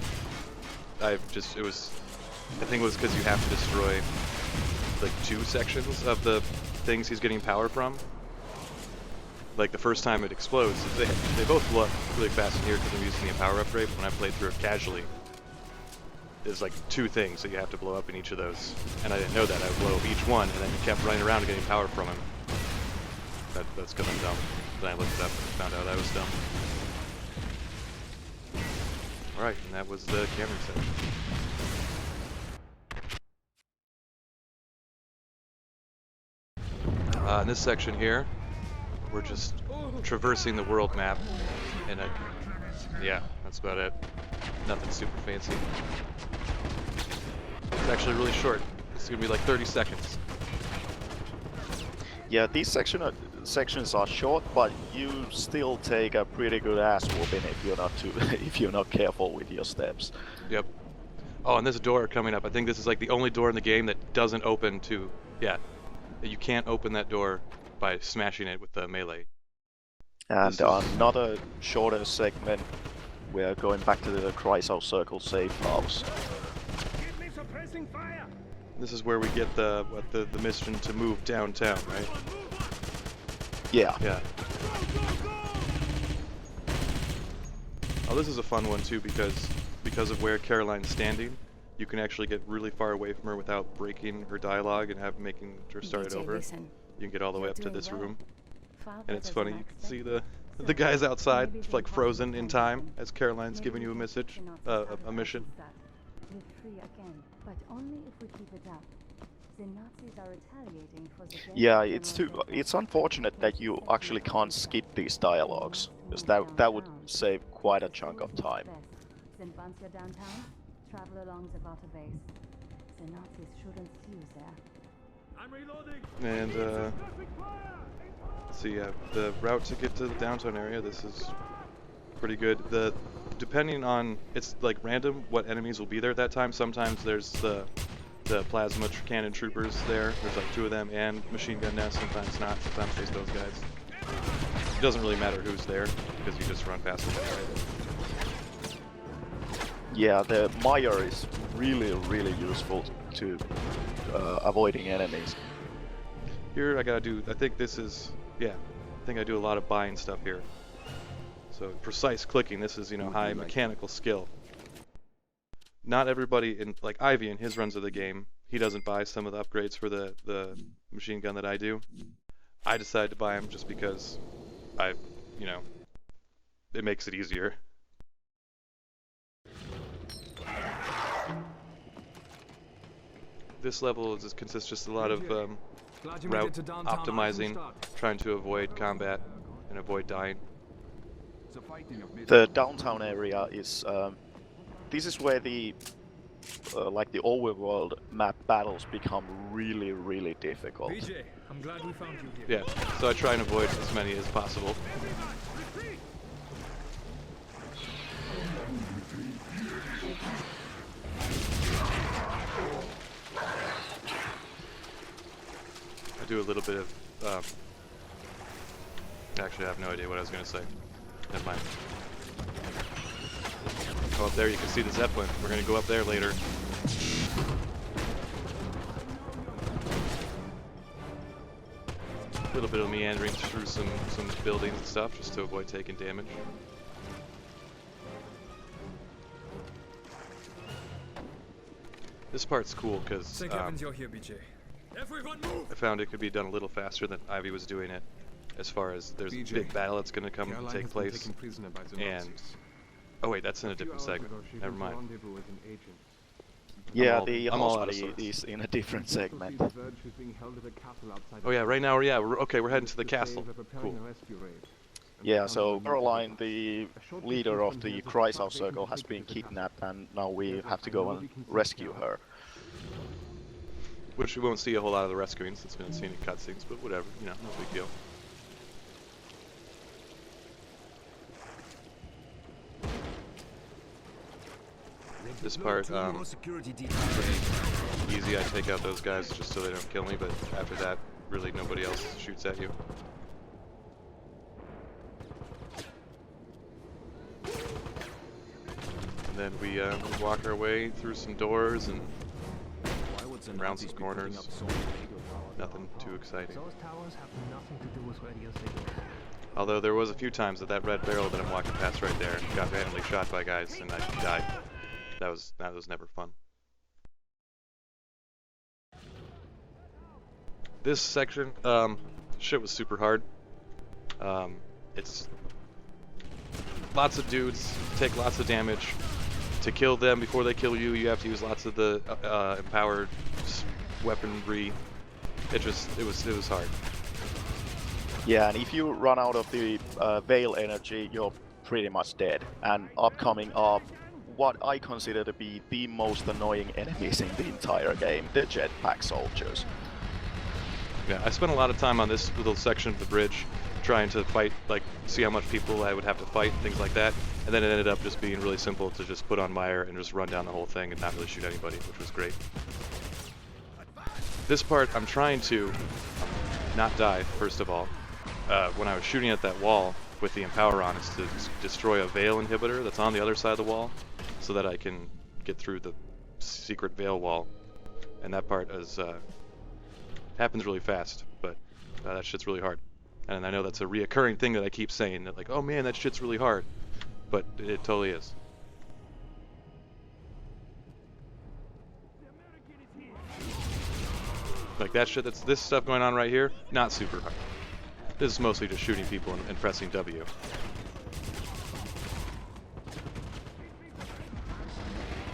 [SPEAKER 1] I think it was because you have to destroy like 2 sections of the things he's getting power from. Like the first time it explodes, they both blow up really fast in here because I'm using the power upgrade. When I played through it casually, there's like 2 things that you have to blow up in each of those, and I didn't know that. I would blow up each one, and then you kept running around and getting power from him. That's because I'm dumb. Then I looked it up and found out I was dumb. Alright, and that was the Cameron section. In this section here, we're just traversing the world map, and yeah, that's about it. Nothing super fancy. It's actually really short. It's gonna be like 30 seconds.
[SPEAKER 9] Yeah, these sections are short, but you still take a pretty good ass whooping if you're not if you're not careful with your steps.
[SPEAKER 1] Yep. Oh, and there's a door coming up. I think this is like the only door in the game that doesn't open to... Yeah. You can't open that door by smashing it with the melee.
[SPEAKER 9] And another shorter segment, we're going back to the Chryso Circle safe house.
[SPEAKER 1] This is where we get the mission to move downtown, right?
[SPEAKER 9] Yeah.
[SPEAKER 1] Yeah. Oh, this is a fun one too because of where Caroline's standing. You can actually get really far away from her without breaking her dialogue and making her start it over. You can get all the way up to this room, and it's funny. You can see the guys outside, like frozen in time, as Caroline's giving you a message, a mission.
[SPEAKER 9] Yeah, it's unfortunate that you actually can't skip these dialogues, because that would save quite a chunk of time.
[SPEAKER 5] Travel along the water base. The Nazis shouldn't see you there.
[SPEAKER 6] I'm reloading.
[SPEAKER 1] And so yeah, the route to get to the downtown area, this is pretty good. Depending on, it's like random what enemies will be there at that time. Sometimes there's the plasma cannon troopers there. There's like 2 of them, and machine gun nests. Sometimes not. Sometimes there's those guys. It doesn't really matter who's there because you just run past them.
[SPEAKER 9] Yeah, the Mire is really useful to avoiding enemies.
[SPEAKER 1] Here I gotta do, I think I do a lot of buying stuff here. So precise clicking, this is, high mechanical skill. Not everybody, like Ivy in his runs of the game, he doesn't buy some of the upgrades for the machine gun that I do. I decided to buy them just because it makes it easier. This level consists just a lot of route optimizing, trying to avoid combat and avoid dying.
[SPEAKER 9] The downtown area is this is where the like the overworld map battles become really difficult.
[SPEAKER 6] BJ, I'm glad we found you here.
[SPEAKER 1] Yeah, so I try and avoid as many as possible. Do a little bit of actually I have no idea what I was gonna say. Never mind. Go up there, you can see the Zeppelin. We're gonna go up there later. little bit of meandering through some buildings and stuff just to avoid taking damage. This part's cool because
[SPEAKER 6] you're here, BJ. Everyone move!
[SPEAKER 1] I found it could be done a little faster than Ivy was doing it, as far as there's a
[SPEAKER 4] BJ,
[SPEAKER 1] big battle that's going to come
[SPEAKER 4] Caroline
[SPEAKER 1] take
[SPEAKER 4] has been
[SPEAKER 1] place,
[SPEAKER 4] taken prisoner by the
[SPEAKER 1] and
[SPEAKER 4] Nazis.
[SPEAKER 1] oh wait, that's in a
[SPEAKER 4] A few
[SPEAKER 1] different
[SPEAKER 4] hours
[SPEAKER 1] segment.
[SPEAKER 4] ago, she
[SPEAKER 1] Never
[SPEAKER 4] went to
[SPEAKER 1] mind.
[SPEAKER 4] rendezvous with an agent.
[SPEAKER 9] Yeah,
[SPEAKER 1] all-
[SPEAKER 9] the
[SPEAKER 1] I'm all out of
[SPEAKER 9] host
[SPEAKER 1] sorts.
[SPEAKER 9] is in a different
[SPEAKER 4] Just
[SPEAKER 9] segment.
[SPEAKER 4] received word she's being held at a castle outside
[SPEAKER 1] Oh yeah, right now we're heading to the
[SPEAKER 4] They
[SPEAKER 1] castle.
[SPEAKER 4] were preparing
[SPEAKER 1] Cool.
[SPEAKER 4] a rescue raid. And
[SPEAKER 9] Yeah,
[SPEAKER 4] found
[SPEAKER 9] so
[SPEAKER 4] her
[SPEAKER 9] Caroline,
[SPEAKER 4] dead.
[SPEAKER 9] the
[SPEAKER 4] A short
[SPEAKER 9] leader
[SPEAKER 4] distance
[SPEAKER 9] of
[SPEAKER 4] from
[SPEAKER 9] the
[SPEAKER 4] here, there's a
[SPEAKER 9] Kreisau
[SPEAKER 4] truck they
[SPEAKER 9] Circle,
[SPEAKER 4] can
[SPEAKER 9] has
[SPEAKER 4] take
[SPEAKER 9] been
[SPEAKER 4] you to the castle.
[SPEAKER 9] kidnapped, and now we
[SPEAKER 4] Yes,
[SPEAKER 9] have to
[SPEAKER 4] I
[SPEAKER 9] go
[SPEAKER 4] know
[SPEAKER 9] and
[SPEAKER 4] we can take
[SPEAKER 9] rescue
[SPEAKER 4] care of
[SPEAKER 9] her.
[SPEAKER 1] Which we won't see a whole lot of the rescuing since it's been seen in cutscenes, but whatever, you know, no big deal. This part,
[SPEAKER 6] security
[SPEAKER 1] easy. I take out those guys just so they don't kill me, but after that, really nobody else shoots at you. And then we walk our way through some doors and
[SPEAKER 3] Why would the
[SPEAKER 1] around
[SPEAKER 3] Nazis
[SPEAKER 1] some
[SPEAKER 3] be putting
[SPEAKER 1] corners.
[SPEAKER 3] up so many radio towers?
[SPEAKER 1] Nothing too exciting.
[SPEAKER 4] Those towers have nothing to do with radio signals.
[SPEAKER 1] Although there was a few times that red barrel that I'm walking past right there got randomly shot by guys and I died. That was never fun. This section, shit was super hard. It's lots of dudes, take lots of damage. To kill them before they kill you, you have to use lots of the empowered weaponry. It was hard.
[SPEAKER 9] Yeah, and if you run out of the Veil energy, you're pretty much dead. And upcoming are what I consider to be the most annoying enemies in the entire game, the jetpack soldiers.
[SPEAKER 1] Yeah, I spent a lot of time on this little section of the bridge trying to fight, like, see how much people I would have to fight, things like that. And then it ended up just being really simple to just put on Meyer and just run down the whole thing and not really shoot anybody, which was great. This part, I'm trying to not die, first of all. When I was shooting at that wall with the Empower on, it's to destroy a Veil inhibitor that's on the other side of the wall so that I can get through the secret Veil wall. And that part is, happens really fast, but that shit's really hard. And I know that's a reoccurring thing that I keep saying, that like, oh man, that shit's really hard. But it totally is. Like that shit, this stuff going on right here, not super hard. This is mostly just shooting people and pressing W.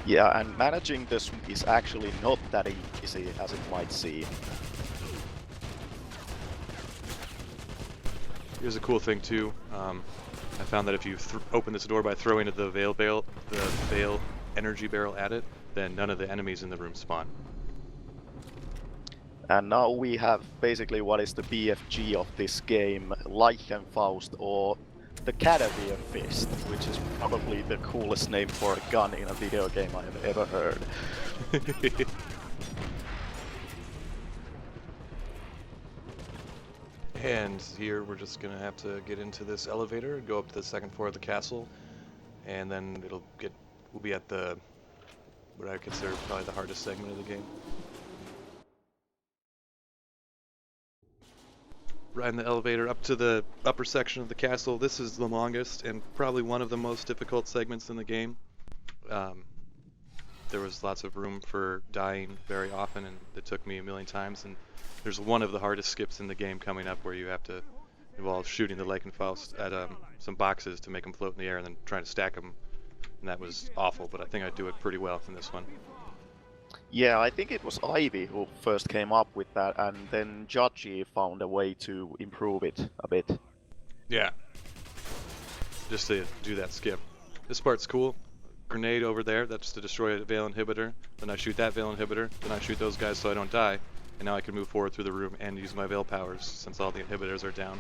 [SPEAKER 9] Yeah, and managing this is actually not that easy as it might seem.
[SPEAKER 1] Here's a cool thing too. I found that if you open this door by throwing the Veil energy barrel at it, then none of the enemies in the room spawn.
[SPEAKER 9] And now we have basically what is the BFG of this game, Leichenfaust, or the Cadaver Fist, which is probably the coolest name for a gun in a video game I have ever heard.
[SPEAKER 1] And here we're just gonna have to get into this elevator and go up to the second floor of the castle, and then we'll be at the what I consider probably the hardest segment of the game. Riding the elevator up to the upper section of the castle. This is the longest and probably one of the most difficult segments in the game. There was lots of room for dying very often, and it took me a million times. And there's one of the hardest skips in the game coming up where you have to involve shooting the Leichenfaust at some boxes to make them float in the air and then trying to stack them. And that was awful, but I think I do it pretty well in this one.
[SPEAKER 9] Yeah, I think it was Ivy who first came up with that, and then Judgy found a way to improve it a bit.
[SPEAKER 1] Yeah. Just to do that skip. This part's cool. Grenade over there, that's to destroy a Veil inhibitor. Then I shoot that Veil inhibitor. Then I shoot those guys so I don't die. And now I can move forward through the room and use my Veil powers since all the inhibitors are down.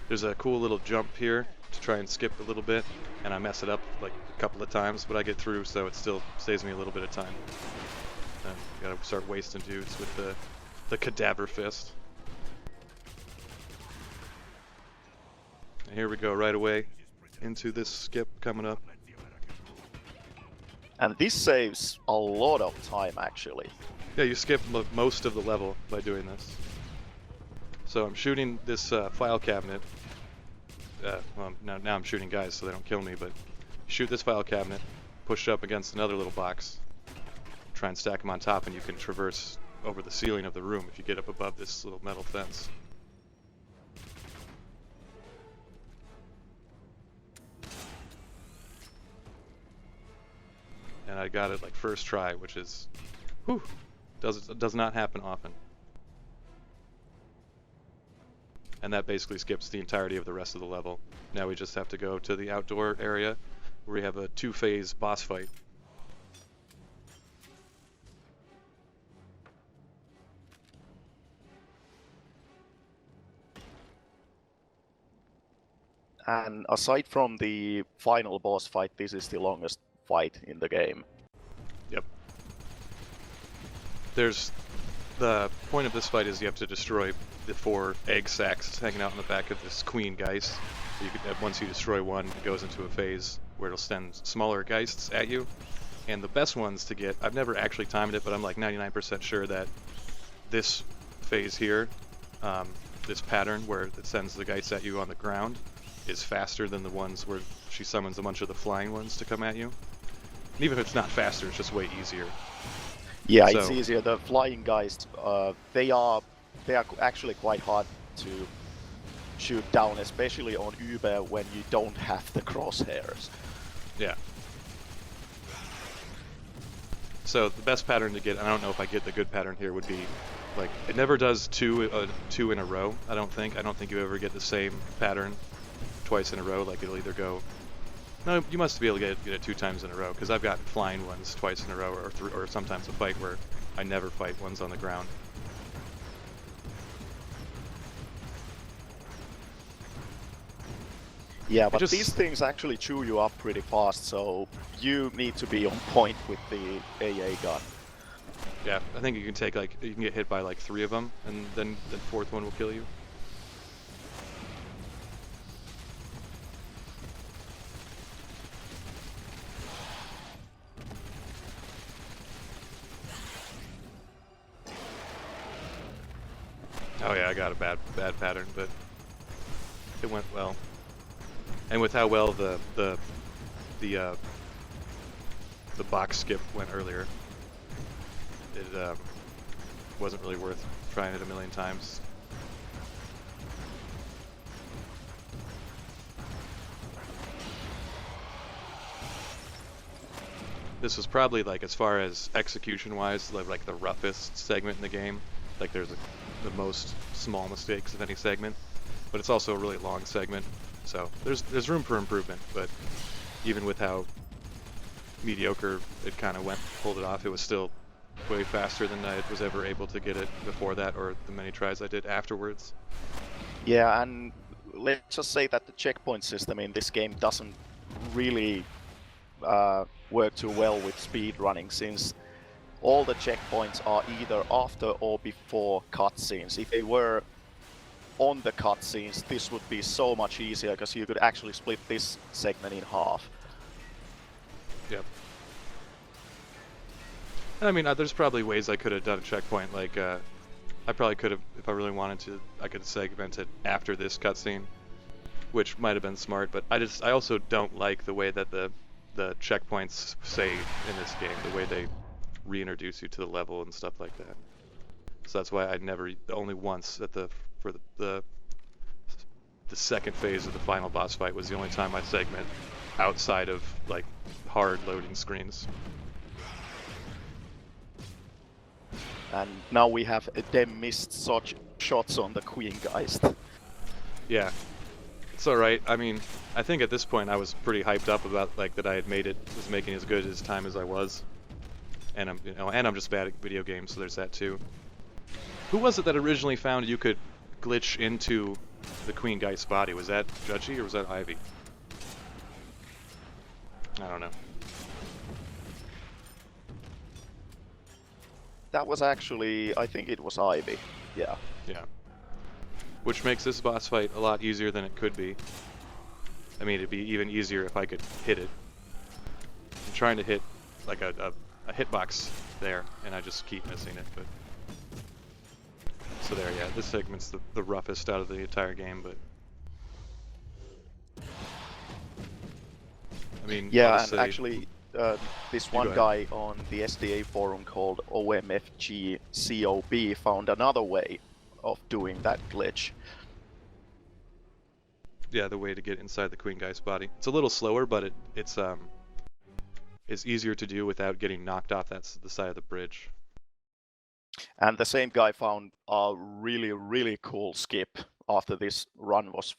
[SPEAKER 1] There's a cool little jump here to try and skip a little bit, and I mess it up like a couple of times, but I get through, so it still saves me a little bit of time. Gotta start wasting dudes with the Cadaver Fist. And here we go right away into this skip coming up.
[SPEAKER 9] And this saves a lot of time, actually.
[SPEAKER 1] Yeah, you skip most of the level by doing this. So I'm shooting this file cabinet. Well, now I'm shooting guys so they don't kill me, but shoot this file cabinet, push it up against another little box, try and stack them on top, and you can traverse over the ceiling of the room if you get up above this little metal fence. And I got it like first try, which is, whew, does not happen often. And that basically skips the entirety of the rest of the level. Now we just have to go to the outdoor area where we have a 2-phase boss fight.
[SPEAKER 9] And aside from the final boss fight, this is the longest fight in the game.
[SPEAKER 1] Yep. There's the point of this fight is you have to destroy the 4 egg sacs hanging out in the back of this queen geist. You can, once you destroy one, it goes into a phase where it'll send smaller geists at you. And the best ones to get, I've never actually timed it, but I'm like 99% sure that this phase here, this pattern where it sends the geists at you on the ground, is faster than the ones where she summons a bunch of the flying ones to come at you. And even if it's not faster, it's just way easier.
[SPEAKER 9] Yeah,
[SPEAKER 1] So,
[SPEAKER 9] it's easier. The flying guys, they are actually quite hard to shoot down, especially on Uber when you don't have the crosshairs.
[SPEAKER 1] yeah. So the best pattern to get, and I don't know if I get the good pattern here, would be like it never does two in a row. I don't think you ever get the same pattern twice in a row. Like it'll either go. No, you must be able to get it 2 times in a row, because I've got flying ones twice in a row, or sometimes a fight where I never fight ones on the ground.
[SPEAKER 9] Yeah, but these things actually chew you up pretty fast, so you need to be on point with the AA gun.
[SPEAKER 1] Yeah, I think you can take you can get hit by like 3 of them, and then the 4th one will kill you. Oh yeah, I got a bad pattern, but it went well. And with how well the box skip went earlier, it wasn't really worth trying it a million times. This was probably, like, as far as execution-wise, like the roughest segment in the game. Like there's the most small mistakes of any segment, but it's also a really long segment, so there's room for improvement. But even with how mediocre it kind of pulled it off, it was still way faster than I was ever able to get it before that, or the many tries I did afterwards.
[SPEAKER 9] Yeah, and let's just say that the checkpoint system in this game doesn't really work too well with speed running, since all the checkpoints are either after or before cutscenes. If they were on the cutscenes, this would be so much easier, because you could actually split this segment in half.
[SPEAKER 1] Yep. I mean, there's probably ways I could have done a checkpoint, like, I probably could have, if I really wanted to, I could have segmented after this cutscene, which might have been smart, but I also don't like the way that the checkpoints save in this game, the way they reintroduce you to the level and stuff like that. So that's why only once for the second phase of the final boss fight was the only time I segment outside of like hard loading screens.
[SPEAKER 9] And now we have them missed such shots on the Queen Geist.
[SPEAKER 1] Yeah, it's all right. I mean, I think at this point I was pretty hyped up about like that I had was making as good as time as I was. And I'm just bad at video games, so there's that too. Who was it that originally found you could glitch into the Queen Geist's body? Was that Judgy or was that Ivy? I don't know.
[SPEAKER 9] That was actually, I think it was Ivy. Yeah.
[SPEAKER 1] Yeah. Which makes this boss fight a lot easier than it could be. I mean, it'd be even easier if I could hit it. I'm trying to hit like a hitbox there, and I just keep missing it. But So there, yeah, this segment's the roughest out of the entire game, but I mean,
[SPEAKER 9] Yeah,
[SPEAKER 1] I'll
[SPEAKER 9] and
[SPEAKER 1] say,
[SPEAKER 9] actually, this
[SPEAKER 1] go
[SPEAKER 9] one
[SPEAKER 1] ahead.
[SPEAKER 9] guy on the SDA forum called OMFGCOB found another way of doing that glitch.
[SPEAKER 1] yeah, the way to get inside the Queen Guy's body. It's a little slower, but it's easier to do without getting knocked off the side of the bridge.
[SPEAKER 9] And the same guy found a really, really cool skip after this run was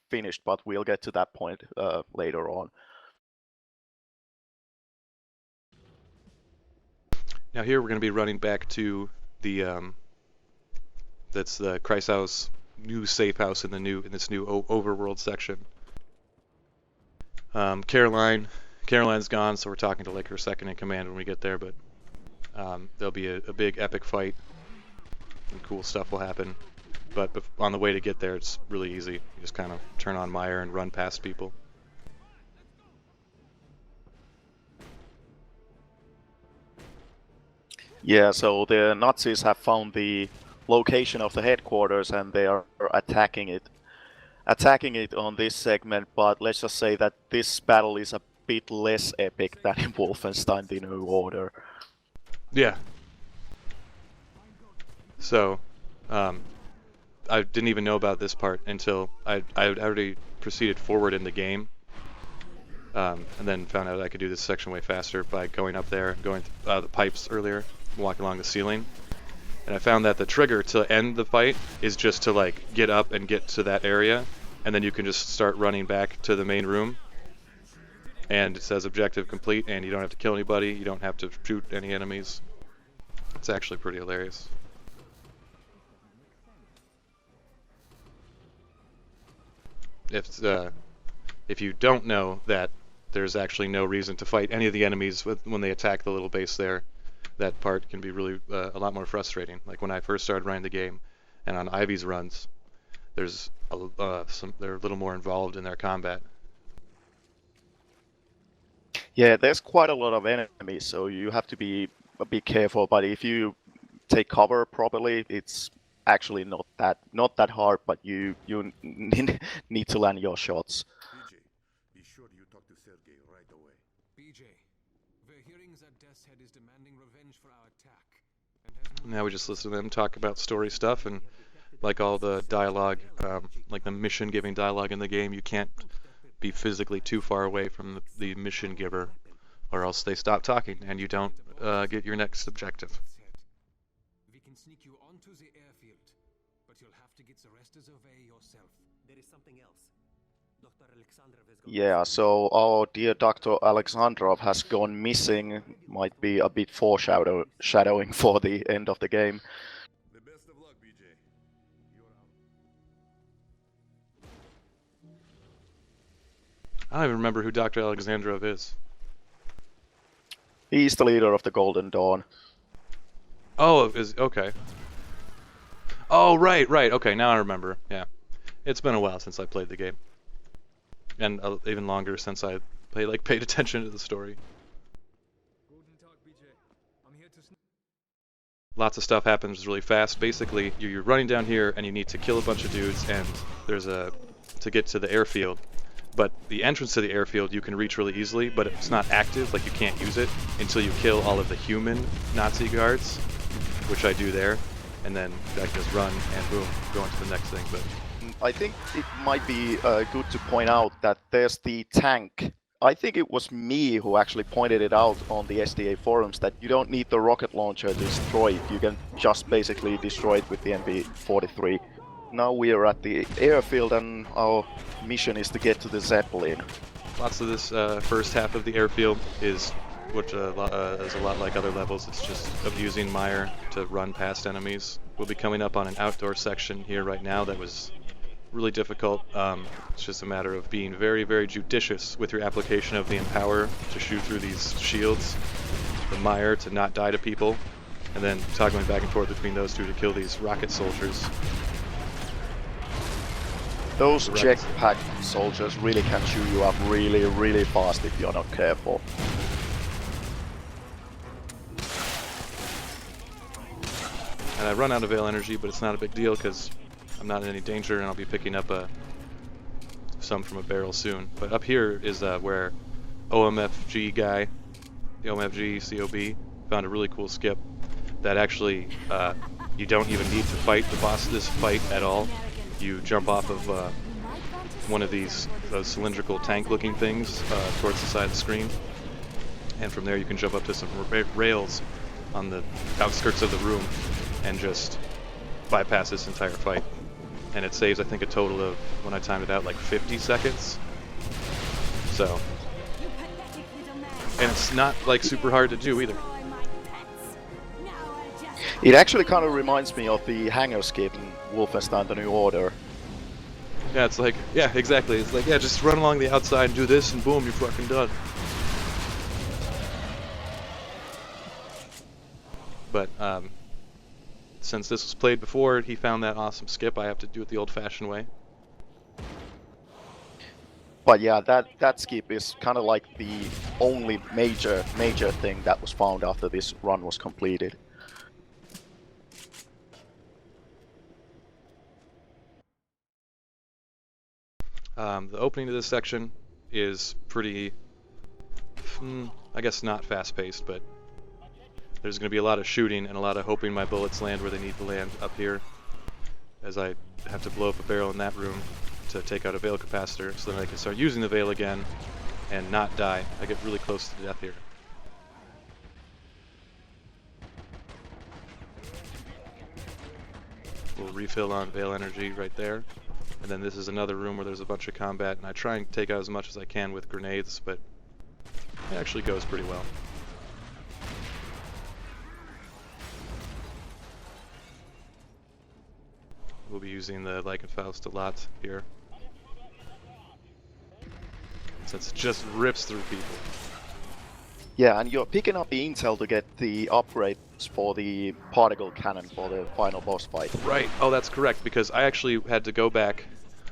[SPEAKER 9] finished, but we'll get to that point later on.
[SPEAKER 1] Now here we're going to be running back to the that's the Kreisau's new safe house in this new overworld section. Caroline's gone, so we're talking to like her second in command when we get there, but there'll be a big epic fight and cool stuff will happen. But on the way to get there, it's really easy. You just kind of turn on Meyer and run past people.
[SPEAKER 9] Yeah, so the Nazis have found the location of the headquarters and they are attacking it on this segment, but let's just say that this battle is a bit less epic than in Wolfenstein The New Order.
[SPEAKER 1] Yeah. So, I didn't even know about this part until I already proceeded forward in the game, and then found out I could do this section way faster by going up there, going the pipes earlier, walking along the ceiling. And I found that the trigger to end the fight is just to like get up and get to that area, and then you can just start running back to the main room. And it says objective complete, and you don't have to kill anybody, you don't have to shoot any enemies. It's actually pretty hilarious. If you don't know that there's actually no reason to fight any of the enemies when they attack the little base there, that part can be really a lot more frustrating. Like when I first started running the game, and on Ivy's runs, they're a little more involved in their combat.
[SPEAKER 9] Yeah, there's quite a lot of enemies, so you have to be a bit careful. But if you take cover properly, it's actually not that hard. But you need to land your shots.
[SPEAKER 3] BJ, be sure you talk to Sergei right away.
[SPEAKER 4] BJ, we're hearing that Death's Head is demanding revenge for our attack. And has
[SPEAKER 1] Now we just listen to them talk about story stuff, and like all the dialogue, like the mission-giving dialogue in the game, you can't be physically too far away from the mission giver, or else they stop talking and you don't get your next objective.
[SPEAKER 4] we can sneak you onto the airfield, but you'll have to get the rest of the way yourself. There is something else. Dr. Alexandrov has gone.
[SPEAKER 9] Yeah, so our dear Dr. Alexandrov has gone missing. Might be a bit foreshadowing for the end of the game.
[SPEAKER 3] The best of luck, BJ. You're out.
[SPEAKER 1] I don't even remember who Dr. Alexandrov is.
[SPEAKER 9] He's the leader of the Golden Dawn.
[SPEAKER 1] Oh, okay. Oh, right. Okay, now I remember. Yeah, it's been a while since I played the game, and even longer since I paid attention to the story. Lots of stuff happens really fast. Basically, you're running down here and you need to kill a bunch of dudes, and there's to get to the airfield. But the entrance to the airfield you can reach really easily, but it's not active, like you can't use it until you kill all of the human Nazi guards, which I do there, and then I can just run and boom, go on to the next thing. But
[SPEAKER 9] I think it might be good to point out that there's the tank. I think it was me who actually pointed it out on the SDA forums that you don't need the rocket launcher to destroy it. You can just basically destroy it with the MP-43. Now we are at the airfield and our mission is to get to the Zeppelin.
[SPEAKER 1] lots of this first half of the airfield is which is a lot like other levels. It's just abusing Meyer to run past enemies. We'll be coming up on an outdoor section here right now that was really difficult. It's just a matter of being very, very judicious with your application of the Empower to shoot through these shields, the Meyer to not die to people, and then toggling back and forth between those two to kill these rocket soldiers.
[SPEAKER 9] Those jetpack soldiers really can chew you up really, really fast if you're not careful.
[SPEAKER 1] And I run out of Veil energy, but it's not a big deal because I'm not in any danger, and I'll be picking up some from a barrel soon. But up here is where OMFG guy, the OMFG COB, found a really cool skip that actually you don't even need to fight the boss of this fight at all. You jump off of one of those cylindrical tank-looking things towards the side of the screen, and from there you can jump up to some rails on the outskirts of the room and just bypass this entire fight. And it saves, I think, a total of, when I timed it out, like 50 seconds. So, and it's not like super hard to do either.
[SPEAKER 9] It actually kind of reminds me of the hangar skip in Wolfenstein: The New Order.
[SPEAKER 1] Yeah, it's like, yeah, exactly. It's like, yeah, just run along the outside and do this, and boom, you're fucking done. But since this was played before, he found that awesome skip. I have to do it the old-fashioned way.
[SPEAKER 9] But yeah, that skip is kind of like the only major thing that was found after this run was completed.
[SPEAKER 1] The opening to this section is pretty, I guess not fast-paced, but there's going to be a lot of shooting and a lot of hoping my bullets land where they need to land up here, as I have to blow up a barrel in that room to take out a Veil capacitor, so then I can start using the Veil again and not die. I get really close to death here. We'll refill on Veil energy right there. And then this is another room where there's a bunch of combat, and I try and take out as much as I can with grenades, but it actually goes pretty well. We'll be using the Leichenfaust a lot here, since it just rips through people.
[SPEAKER 9] Yeah, and you're picking up the intel to get the upgrades for the particle cannon for the final boss fight.
[SPEAKER 1] Right. Oh, that's correct, because I actually had to go back.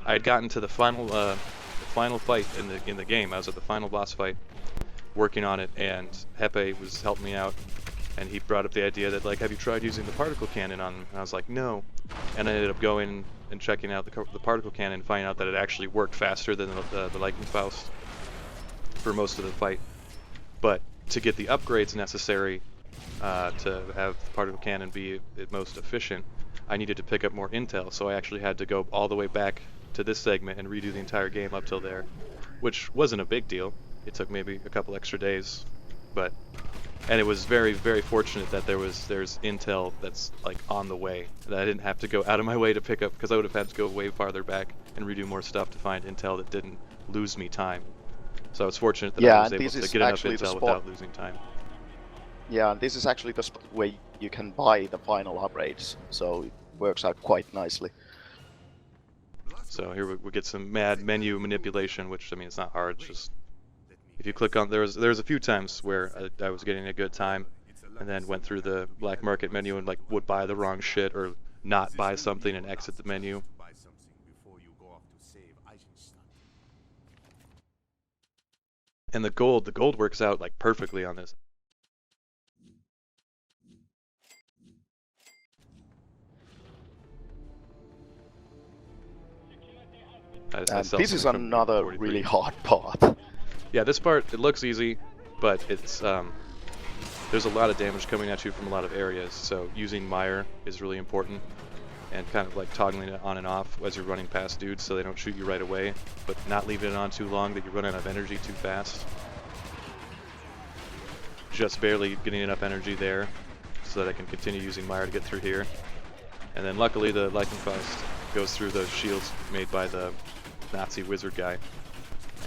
[SPEAKER 1] I had gotten to the final fight in the game. I was at the final boss fight, working on it, and Hepe was helping me out, and he brought up the idea that, like, have you tried using the particle cannon on him? And I was like, no. And I ended up going and checking out the particle cannon and finding out that it actually worked faster than the Leichenfaust for most of the fight. But to get the upgrades necessary to have the particle cannon be the most efficient, I needed to pick up more intel, so I actually had to go all the way back to this segment and redo the entire game up till there, which wasn't a big deal. It took maybe a couple extra days, and it was very, very fortunate that there's intel that's like on the way, that I didn't have to go out of my way to pick up, because I would have had to go way farther back and redo more stuff to find intel that didn't lose me time. So I was fortunate that I was able to get enough intel without losing time.
[SPEAKER 9] Yeah, and this is actually the spot where you can buy the final upgrades, so it works out quite nicely.
[SPEAKER 1] So here we get some mad menu manipulation, which, I mean, it's not hard. It's just, if you click on, there was a few times where I was getting a good time, and then went through the black market menu and like would buy the wrong shit or not buy something and exit the menu. And the gold works out like perfectly on this.
[SPEAKER 9] This is another really hard part.
[SPEAKER 1] Yeah, this part, it looks easy, but it's there's a lot of damage coming at you from a lot of areas, so using mire is really important, and kind of like toggling it on and off as you're running past dudes so they don't shoot you right away, but not leaving it on too long that you run out of energy too fast. Just barely getting enough energy there so that I can continue using mire to get through here. And then luckily the Leichenfaust goes through those shields made by the Nazi wizard guy.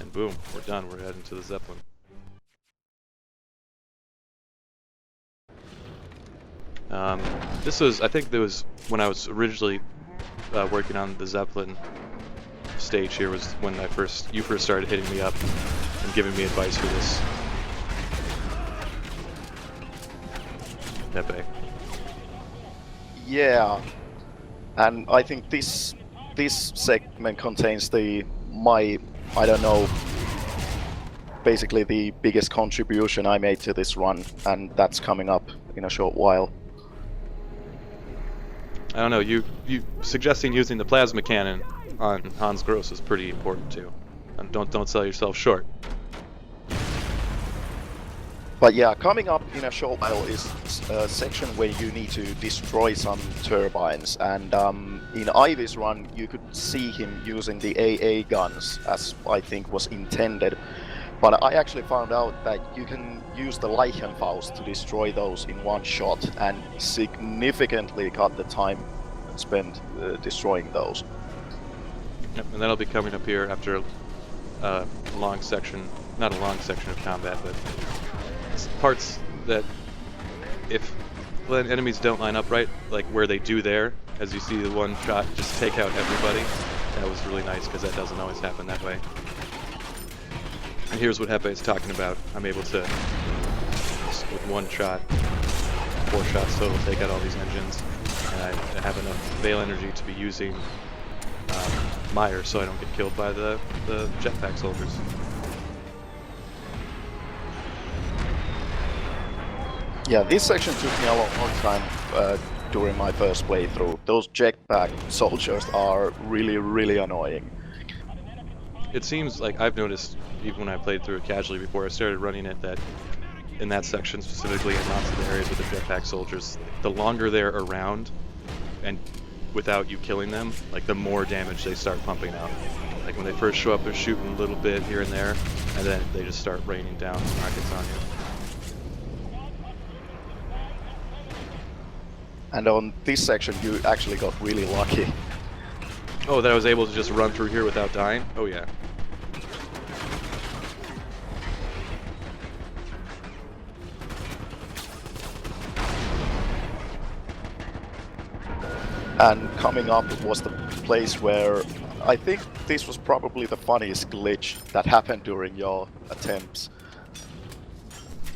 [SPEAKER 1] And boom, we're done. We're heading to the Zeppelin. This was, I think, there was when I was originally working on the Zeppelin stage. Here was when you first started hitting me up and giving me advice for this. Hepe.
[SPEAKER 9] Yeah, and I think this segment contains I don't know, basically the biggest contribution I made to this run, and that's coming up in a short while.
[SPEAKER 1] I don't know. You suggesting using the plasma cannon on Hans Gross is pretty important too. And don't sell yourself short.
[SPEAKER 9] But yeah, coming up in a short while is a section where you need to destroy some turbines, and in Ivy's run you could see him using the AA guns as I think was intended, but I actually found out that you can use the Leichenfaust to destroy those in one shot and significantly cut the time spent destroying those.
[SPEAKER 1] Yep, and that'll be coming up here after a long section, not a long section of combat, but parts that if enemies don't line up right, like where they do there, as you see the one shot just take out everybody. That was really nice because that doesn't always happen that way. And here's what Hepe is talking about. I'm able to, with one shot, 4 shots total, take out all these engines, and I have enough Veil energy to be using Meyer so I don't get killed by the jetpack soldiers.
[SPEAKER 9] Yeah, this section took me a long time during my first playthrough. Those jetpack soldiers are really, really annoying.
[SPEAKER 1] It seems like I've noticed, even when I played through it casually before I started running it, that in that section specifically, and lots of the areas with the jetpack soldiers, the longer they're around and without you killing them, like the more damage they start pumping out. Like when they first show up, they're shooting a little bit here and there, and then they just start raining down rockets on you.
[SPEAKER 9] And on this section you actually got really lucky.
[SPEAKER 1] Oh, that I was able to just run through here without dying? Oh yeah.
[SPEAKER 9] And coming up was the place where I think this was probably the funniest glitch that happened during your attempts.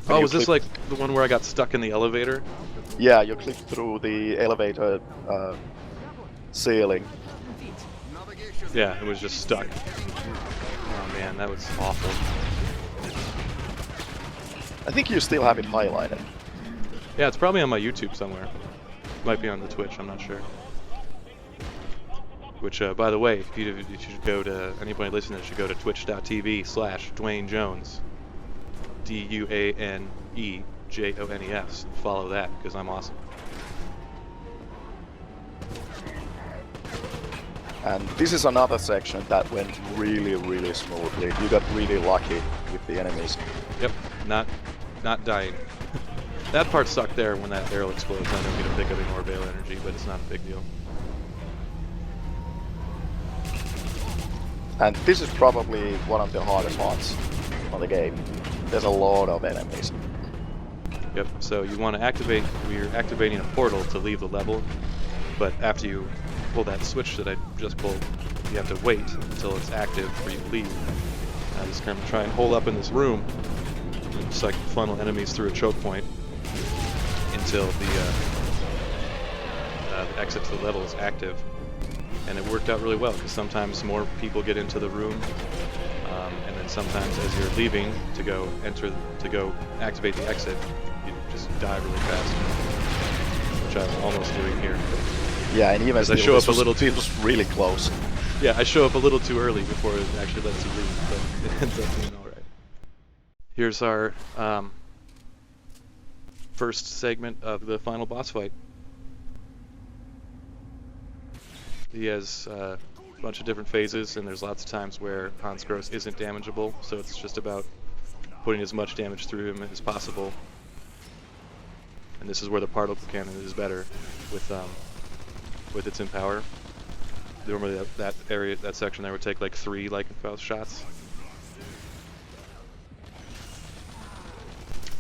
[SPEAKER 1] Oh, was this like the one where I got stuck in the elevator?
[SPEAKER 9] Yeah, you clicked through the elevator ceiling.
[SPEAKER 1] Yeah, it was just stuck. Oh man, that was awful.
[SPEAKER 9] I think you still have it highlighted.
[SPEAKER 1] Yeah, it's probably on my YouTube somewhere. Might be on the Twitch, I'm not sure. Which, by the way, you should go to, anybody listening should go to twitch.tv/Dwayne Jones. DUANEJONES. Follow that, because I'm awesome.
[SPEAKER 9] And this is another section that went really, really smoothly. You got really lucky with the enemies.
[SPEAKER 1] Yep, not dying. That part sucked there when that barrel explodes. I don't get to pick up any more Veil energy, but it's not a big deal.
[SPEAKER 9] And this is probably one of the hardest parts on the game. There's a lot of enemies.
[SPEAKER 1] Yep, so you want to activate, we're activating a portal to leave the level, but after you pull that switch that I just pulled, you have to wait until it's active for you to leave. I'm just going to try and hold up in this room, so I can funnel enemies through a choke point until the exit to the level is active. And it worked out really well, because sometimes more people get into the room, and then sometimes as you're leaving to go activate the exit, you just die really fast, which I'm almost doing here.
[SPEAKER 9] Yeah, and even
[SPEAKER 1] I show up a little too.
[SPEAKER 9] It was really close.
[SPEAKER 1] Yeah, I show up a little too early before it actually lets you leave, but it ends up being all right. Here's our first segment of the final boss fight. He has a bunch of different phases, and there's lots of times where Hans Gross isn't damageable, so it's just about putting as much damage through him as possible. And this is where the particle cannon is better with its Empower. Normally that area, that section there would take like 3 Leichenfaust shots.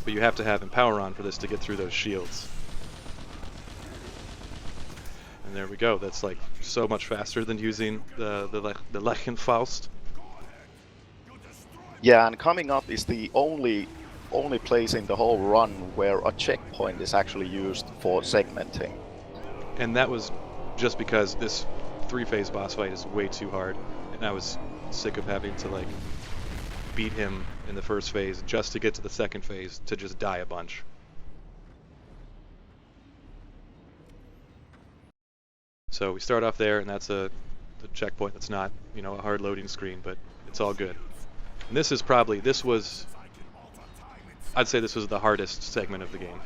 [SPEAKER 1] But you have to have Empower on for this to get through those shields. And there we go. That's like so much faster than using the Leichenfaust.
[SPEAKER 9] Yeah, and coming up is the only place in the whole run where a checkpoint is actually used for segmenting.
[SPEAKER 1] And that was just because this 3-phase boss fight is way too hard, and I was sick of having to like beat him in the first phase just to get to the second phase to just die a bunch. So we start off there, and that's the checkpoint. That's not, you know, a hard loading screen, but it's all good. And I'd say this was the hardest segment of the game.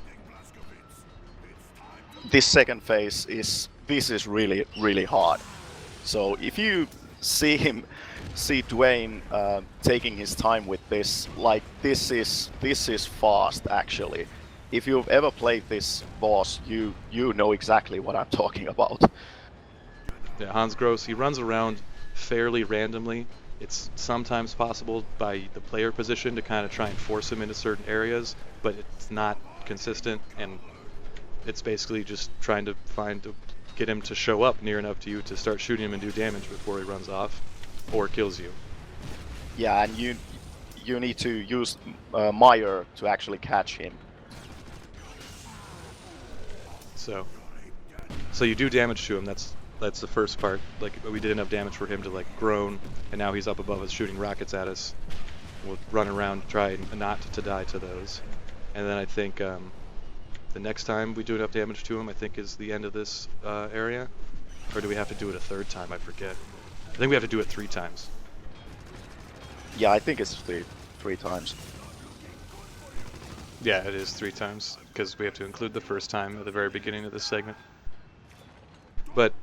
[SPEAKER 9] This second phase is really, really hard. So if you see Dwayne taking his time with this, like this is fast actually. If you've ever played this boss, you know exactly what I'm talking about.
[SPEAKER 1] Yeah, Hans Gross, he runs around fairly randomly. It's sometimes possible by the player position to kind of try and force him into certain areas, but it's not consistent, and it's basically just trying to get him to show up near enough to you to start shooting him and do damage before he runs off or kills you.
[SPEAKER 9] Yeah, and you need to use Meyer to actually catch him.
[SPEAKER 1] So you do damage to him. That's the first part. Like, we did enough damage for him to like groan, and now he's up above us shooting rockets at us. We'll run around, try not to die to those, and then I think the next time we do enough damage to him, I think, is the end of this area. Or do we have to do it a third time? I forget. I think we have to do it 3 times.
[SPEAKER 9] Yeah, I think it's three times.
[SPEAKER 1] Yeah, it is 3 times, because we have to include the first time at the very beginning of this segment.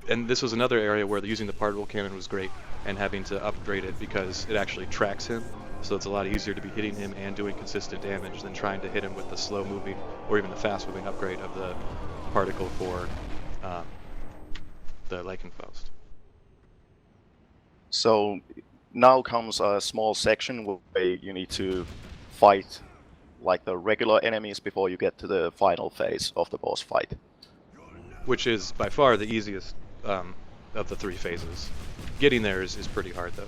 [SPEAKER 1] And this was another area where using the particle cannon was great, and having to upgrade it because it actually tracks him, so it's a lot easier to be hitting him and doing consistent damage than trying to hit him with the slow-moving or even the fast-moving upgrade of the particle for the Leichenfaust.
[SPEAKER 9] So now comes a small section where you need to fight like the regular enemies before you get to the final phase of the boss fight.
[SPEAKER 1] Which is by far the easiest of the 3 phases. Getting there is pretty hard, though.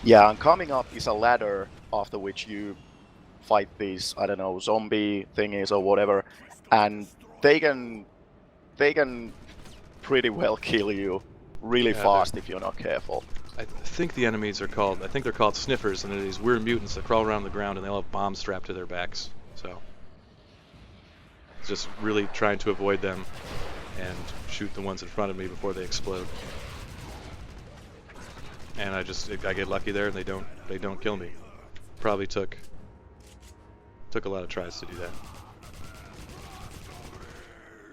[SPEAKER 9] Yeah, and coming up is a ladder after which you fight these, I don't know, zombie thingies or whatever, and they can pretty well kill you really fast if you're not careful.
[SPEAKER 1] I think the enemies are called, I think they're called sniffers, and they're these weird mutants that crawl around the ground and they all have bombs strapped to their backs. So it's just really trying to avoid them and shoot the ones in front of me before they explode. And I get lucky there, and they don't kill me. Probably took a lot of tries to do that.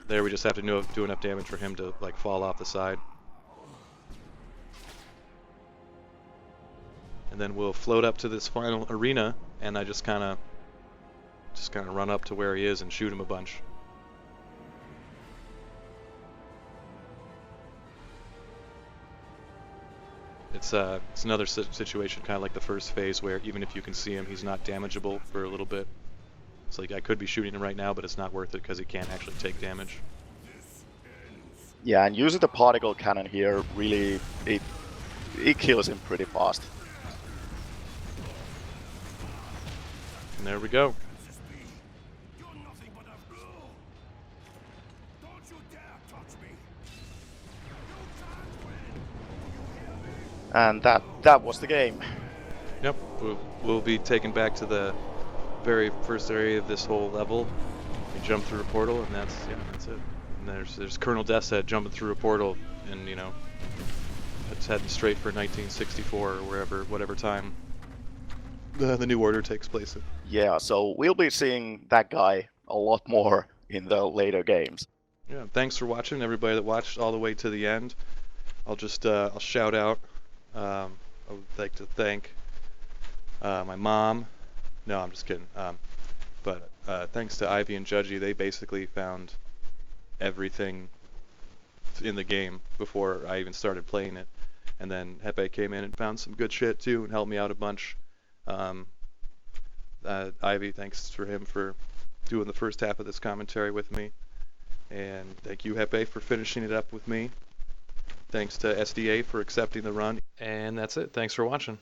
[SPEAKER 1] There, we just have to do enough damage for him to like fall off the side. And then we'll float up to this final arena, and I just kind of run up to where he is and shoot him a bunch. It's another situation kind of like the first phase where even if you can see him, he's not damageable for a little bit. It's like I could be shooting him right now, but it's not worth it because he can't actually take damage.
[SPEAKER 9] Yeah, and using the particle cannon here really it kills him pretty fast.
[SPEAKER 1] And there we go.
[SPEAKER 9] And that was the game.
[SPEAKER 1] Yep, we'll be taken back to the very first area of this whole level. We jump through a portal, and that's it. And there's Colonel Deathshead jumping through a portal, and you know, it's heading straight for 1964 or whatever time the New Order takes place in.
[SPEAKER 9] Yeah, so we'll be seeing that guy a lot more in the later games.
[SPEAKER 1] Yeah, thanks for watching, everybody that watched all the way to the end. I'll just I'll shout out. I would like to thank my mom. No, I'm just kidding. But thanks to Ivy and Judgy, they basically found everything in the game before I even started playing it. And then Hepe came in and found some good shit too and helped me out a bunch. Ivy, thanks for him for doing the first half of this commentary with me. And thank you, Hepe, for finishing it up with me. Thanks to SDA for accepting the run. And that's it. Thanks for watching.